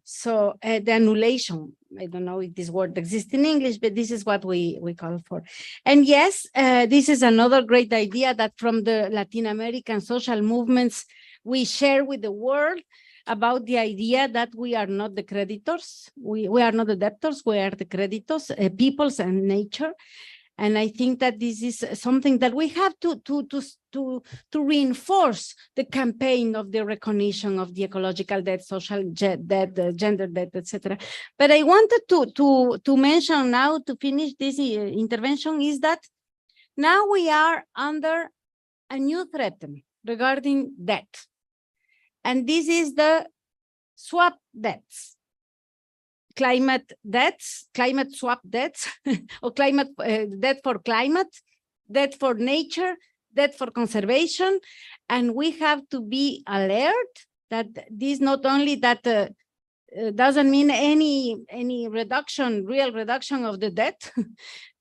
So the annulation, I don't know if this word exists in English, but this is what we call for. And yes, this is another great idea that from the Latin American social movements, we share with the world about the idea that we are not the creditors. We are not the debtors, we are the creditors, peoples and nature. And I think that this is something that we have to reinforce the campaign of the recognition of the ecological debt, social debt, gender debt, etc. But I wanted to mention now, to finish this intervention, is that now we are under a new threat regarding debt. And this is the swap debts. Climate debts, climate swap debts, or climate debt for climate, debt for nature, debt for conservation. And we have to be alert that this not only that doesn't mean any reduction, real reduction of the debt.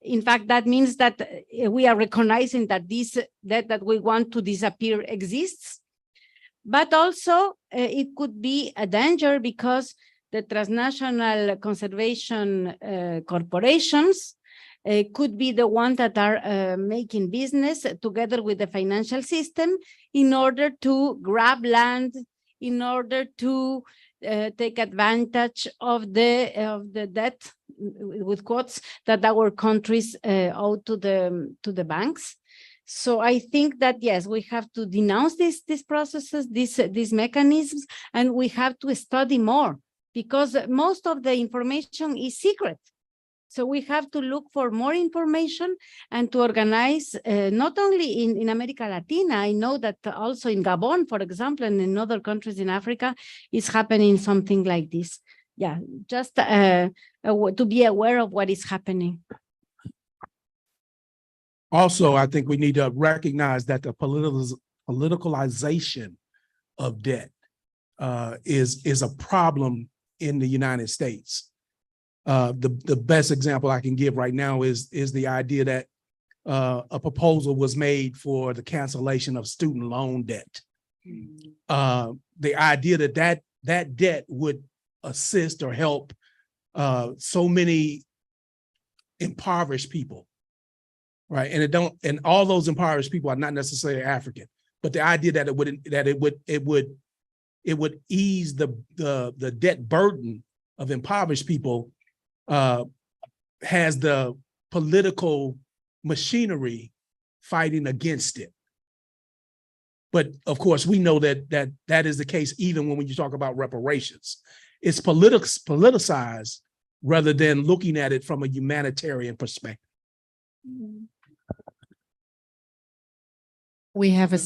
In fact, that means that we are recognizing that this debt that we want to disappear exists. But also it could be a danger because the transnational conservation corporations could be the ones that are making business together with the financial system in order to grab land, in order to take advantage of the debt, with quotes, that our countries owe to the banks. So I think that, yes, we have to denounce these processes, these mechanisms, and we have to study more because most of the information is secret. So we have to look for more information and to organize, not only in America Latina, I know that also in Gabon, for example, and in other countries in Africa, is happening something like this. Yeah, just to be aware of what is happening. Also, I think we need to recognize that the politicalization of debt is a problem in the United States. The best example I can give right now is the idea that a proposal was made for the cancellation of student loan debt. The idea that debt would assist or help so many impoverished people, right? And all those impoverished people are not necessarily African, but the idea that it would ease the debt burden of impoverished people has the political machinery fighting against it. But of course, we know that is the case even when you talk about reparations. It's politicized rather than looking at it from a humanitarian perspective. We have a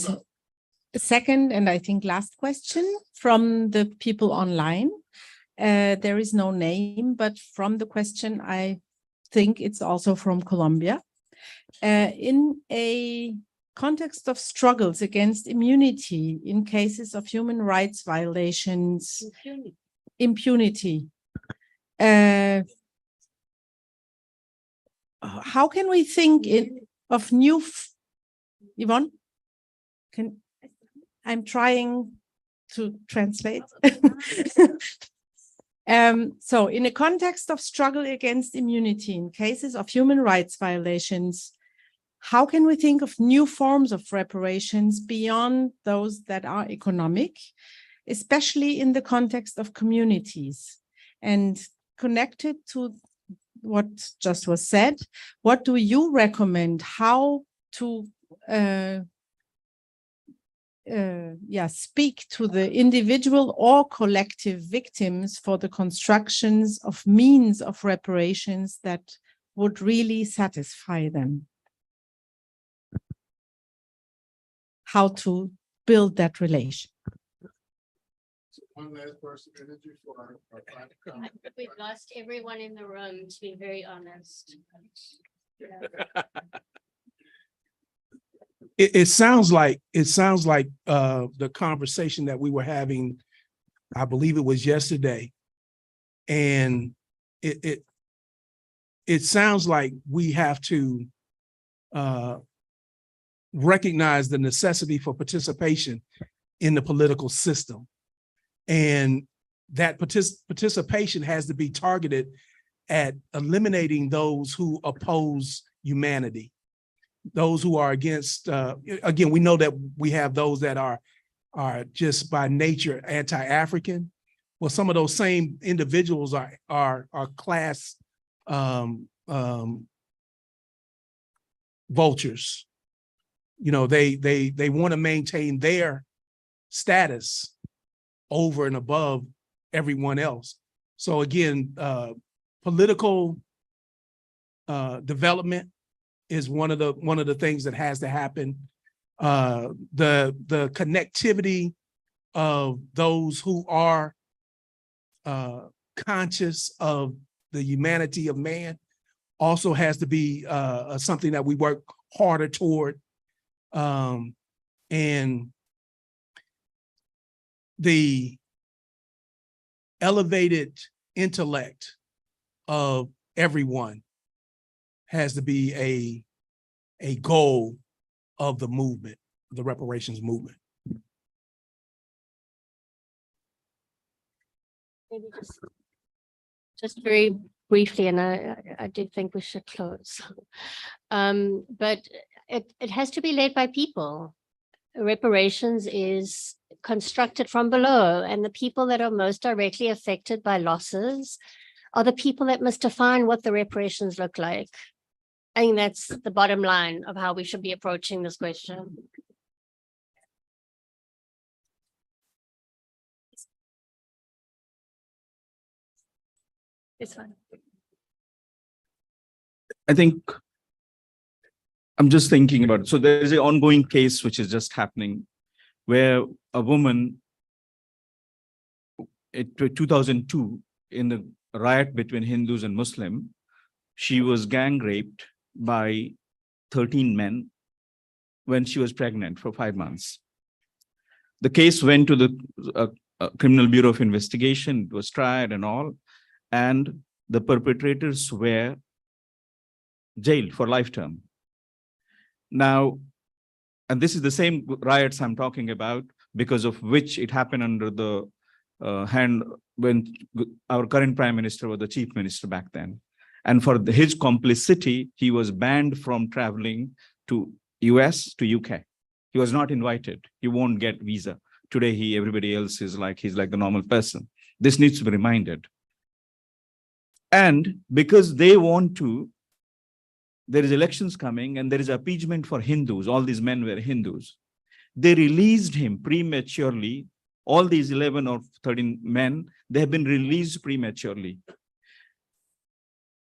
second and I think last question from the people online. There is no name, but from the question, I think it's also from Colombia. In a context of struggles against immunity in cases of human rights violations, impunity, how can we think of new, Yvonne? I'm trying to translate. So in a context of struggle against immunity in cases of human rights violations, how can we think of new forms of reparations beyond those that are economic, especially in the context of communities? And connected to what just was said, what do you recommend how to speak to the individual or collective victims for the constructions of means of reparations that would really satisfy them? How to build that relation? One last person, energy for our final comment. We've lost everyone in the room, to be very honest. It sounds like the conversation that we were having, I believe it was yesterday, and it sounds like we have to recognize the necessity for participation in the political system, and that participation has to be targeted at eliminating those who oppose humanity. Those who are against, again, we know that we have those that are just by nature anti-African. Well, some of those same individuals are class vultures. You know, they want to maintain their status over and above everyone else. So again, political development is one of the things that has to happen. The connectivity of those who are conscious of the humanity of man also has to be something that we work harder toward. And the elevated intellect of everyone has to be a goal of the movement, the reparations movement. Maybe just very briefly, and I do think we should close. But it has to be led by people. Reparations is constructed from below, and the people that are most directly affected by losses are the people that must define what the reparations look like. I think that's the bottom line of how we should be approaching this question. It's fine. I think I'm just thinking about it. So there is an ongoing case which is just happening where a woman in 2002 in the riot between Hindus and Muslim, she was gang raped by 13 men when she was pregnant for 5 months. The case went to the Criminal Bureau of Investigation, it was tried and all, and the perpetrators were jailed for life term. Now, and this is the same riots I'm talking about, because of which it happened under the hand when our current prime minister was the chief minister back then. And for his complicity, he was banned from traveling to US to UK. He was not invited. He won't get visa. Today, everybody else is like, he's like the normal person. This needs to be reminded. And because they want to, there is elections coming and there is appeasement for Hindus. All these men were Hindus. They released him prematurely. All these 11 or 13 men, they have been released prematurely.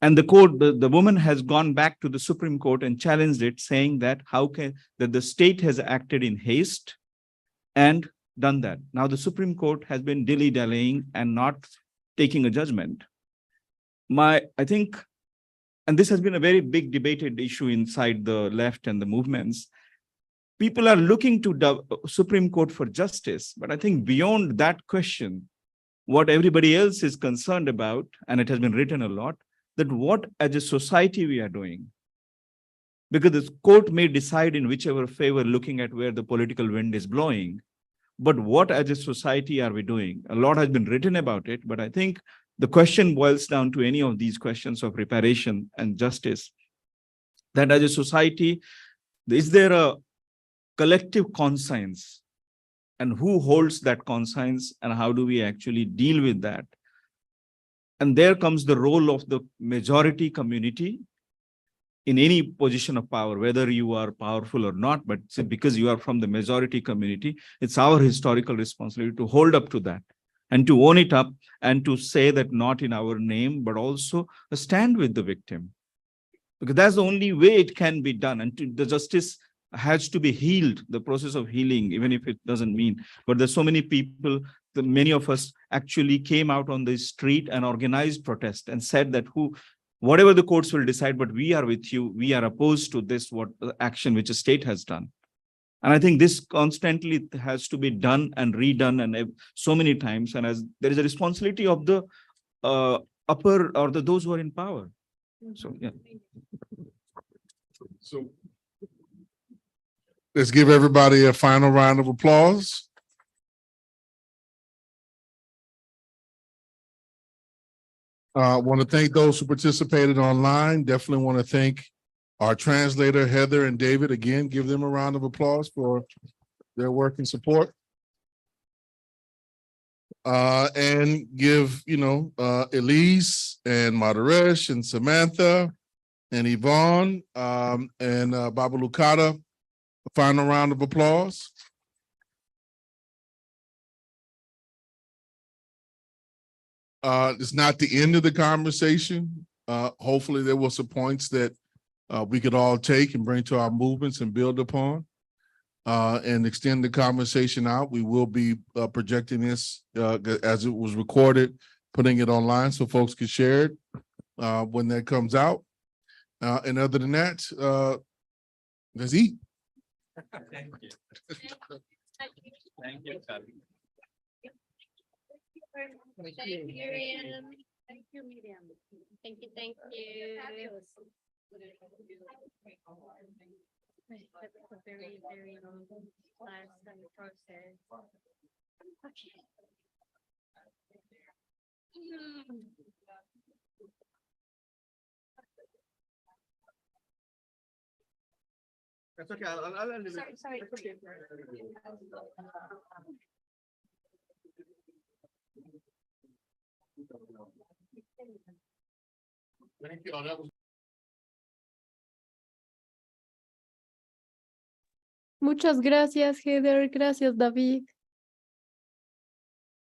And the court, the woman has gone back to the Supreme Court and challenged it, saying that that the state has acted in haste and done that. Now the Supreme Court has been dilly-dallying and not taking a judgment. I think, and this has been a very big debated issue inside the left and the movements, people are looking to the Supreme Court for justice. But I think beyond that question, what everybody else is concerned about, and it has been written a lot, that what as a society we are doing. Because the court may decide in whichever favor, looking at where the political wind is blowing. But what as a society are we doing? A lot has been written about it, but I think the question boils down to any of these questions of reparation and justice. That as a society, is there a collective conscience? And who holds that conscience, and how do we actually deal with that? And there comes the role of the majority community in any position of power, whether you are powerful or not, but because you are from the majority community, it's our historical responsibility to hold up to that and to own it up and to say that not in our name, but also stand with the victim. Because that's the only way it can be done. And the justice has to be healed, the process of healing, even if it doesn't mean. But there's so many people, many of us actually came out on the street and organized protest and said that whatever the courts will decide, but we are with you, we are opposed to this, what action which a state has done. And I think this constantly has to be done and redone and so many times. And as there is a responsibility of the upper or those who are in power. So, yeah. So let's give everybody a final round of applause. I want to thank those who participated online. Definitely want to thank our translator, Heather and David. Again, give them a round of applause for their work and support. And give, Elise and Madaresh and Samantha and Yvonne and Baba Lucata a final round of applause. It's not the end of the conversation. Hopefully there were some points that we could all take and bring to our movements and build upon and extend the conversation out. We will be projecting this as it was recorded, putting it online so folks can share it when that comes out. And other than that, let's eat. Thank you. Thank you. Thank you, Miriam. Thank you, Miriam. Thank you, thank you. That's a very, very long class and process. Okay. That's okay. I'll leave it. Sorry. Thank you. That was Muchas gracias, Heather. Gracias, David.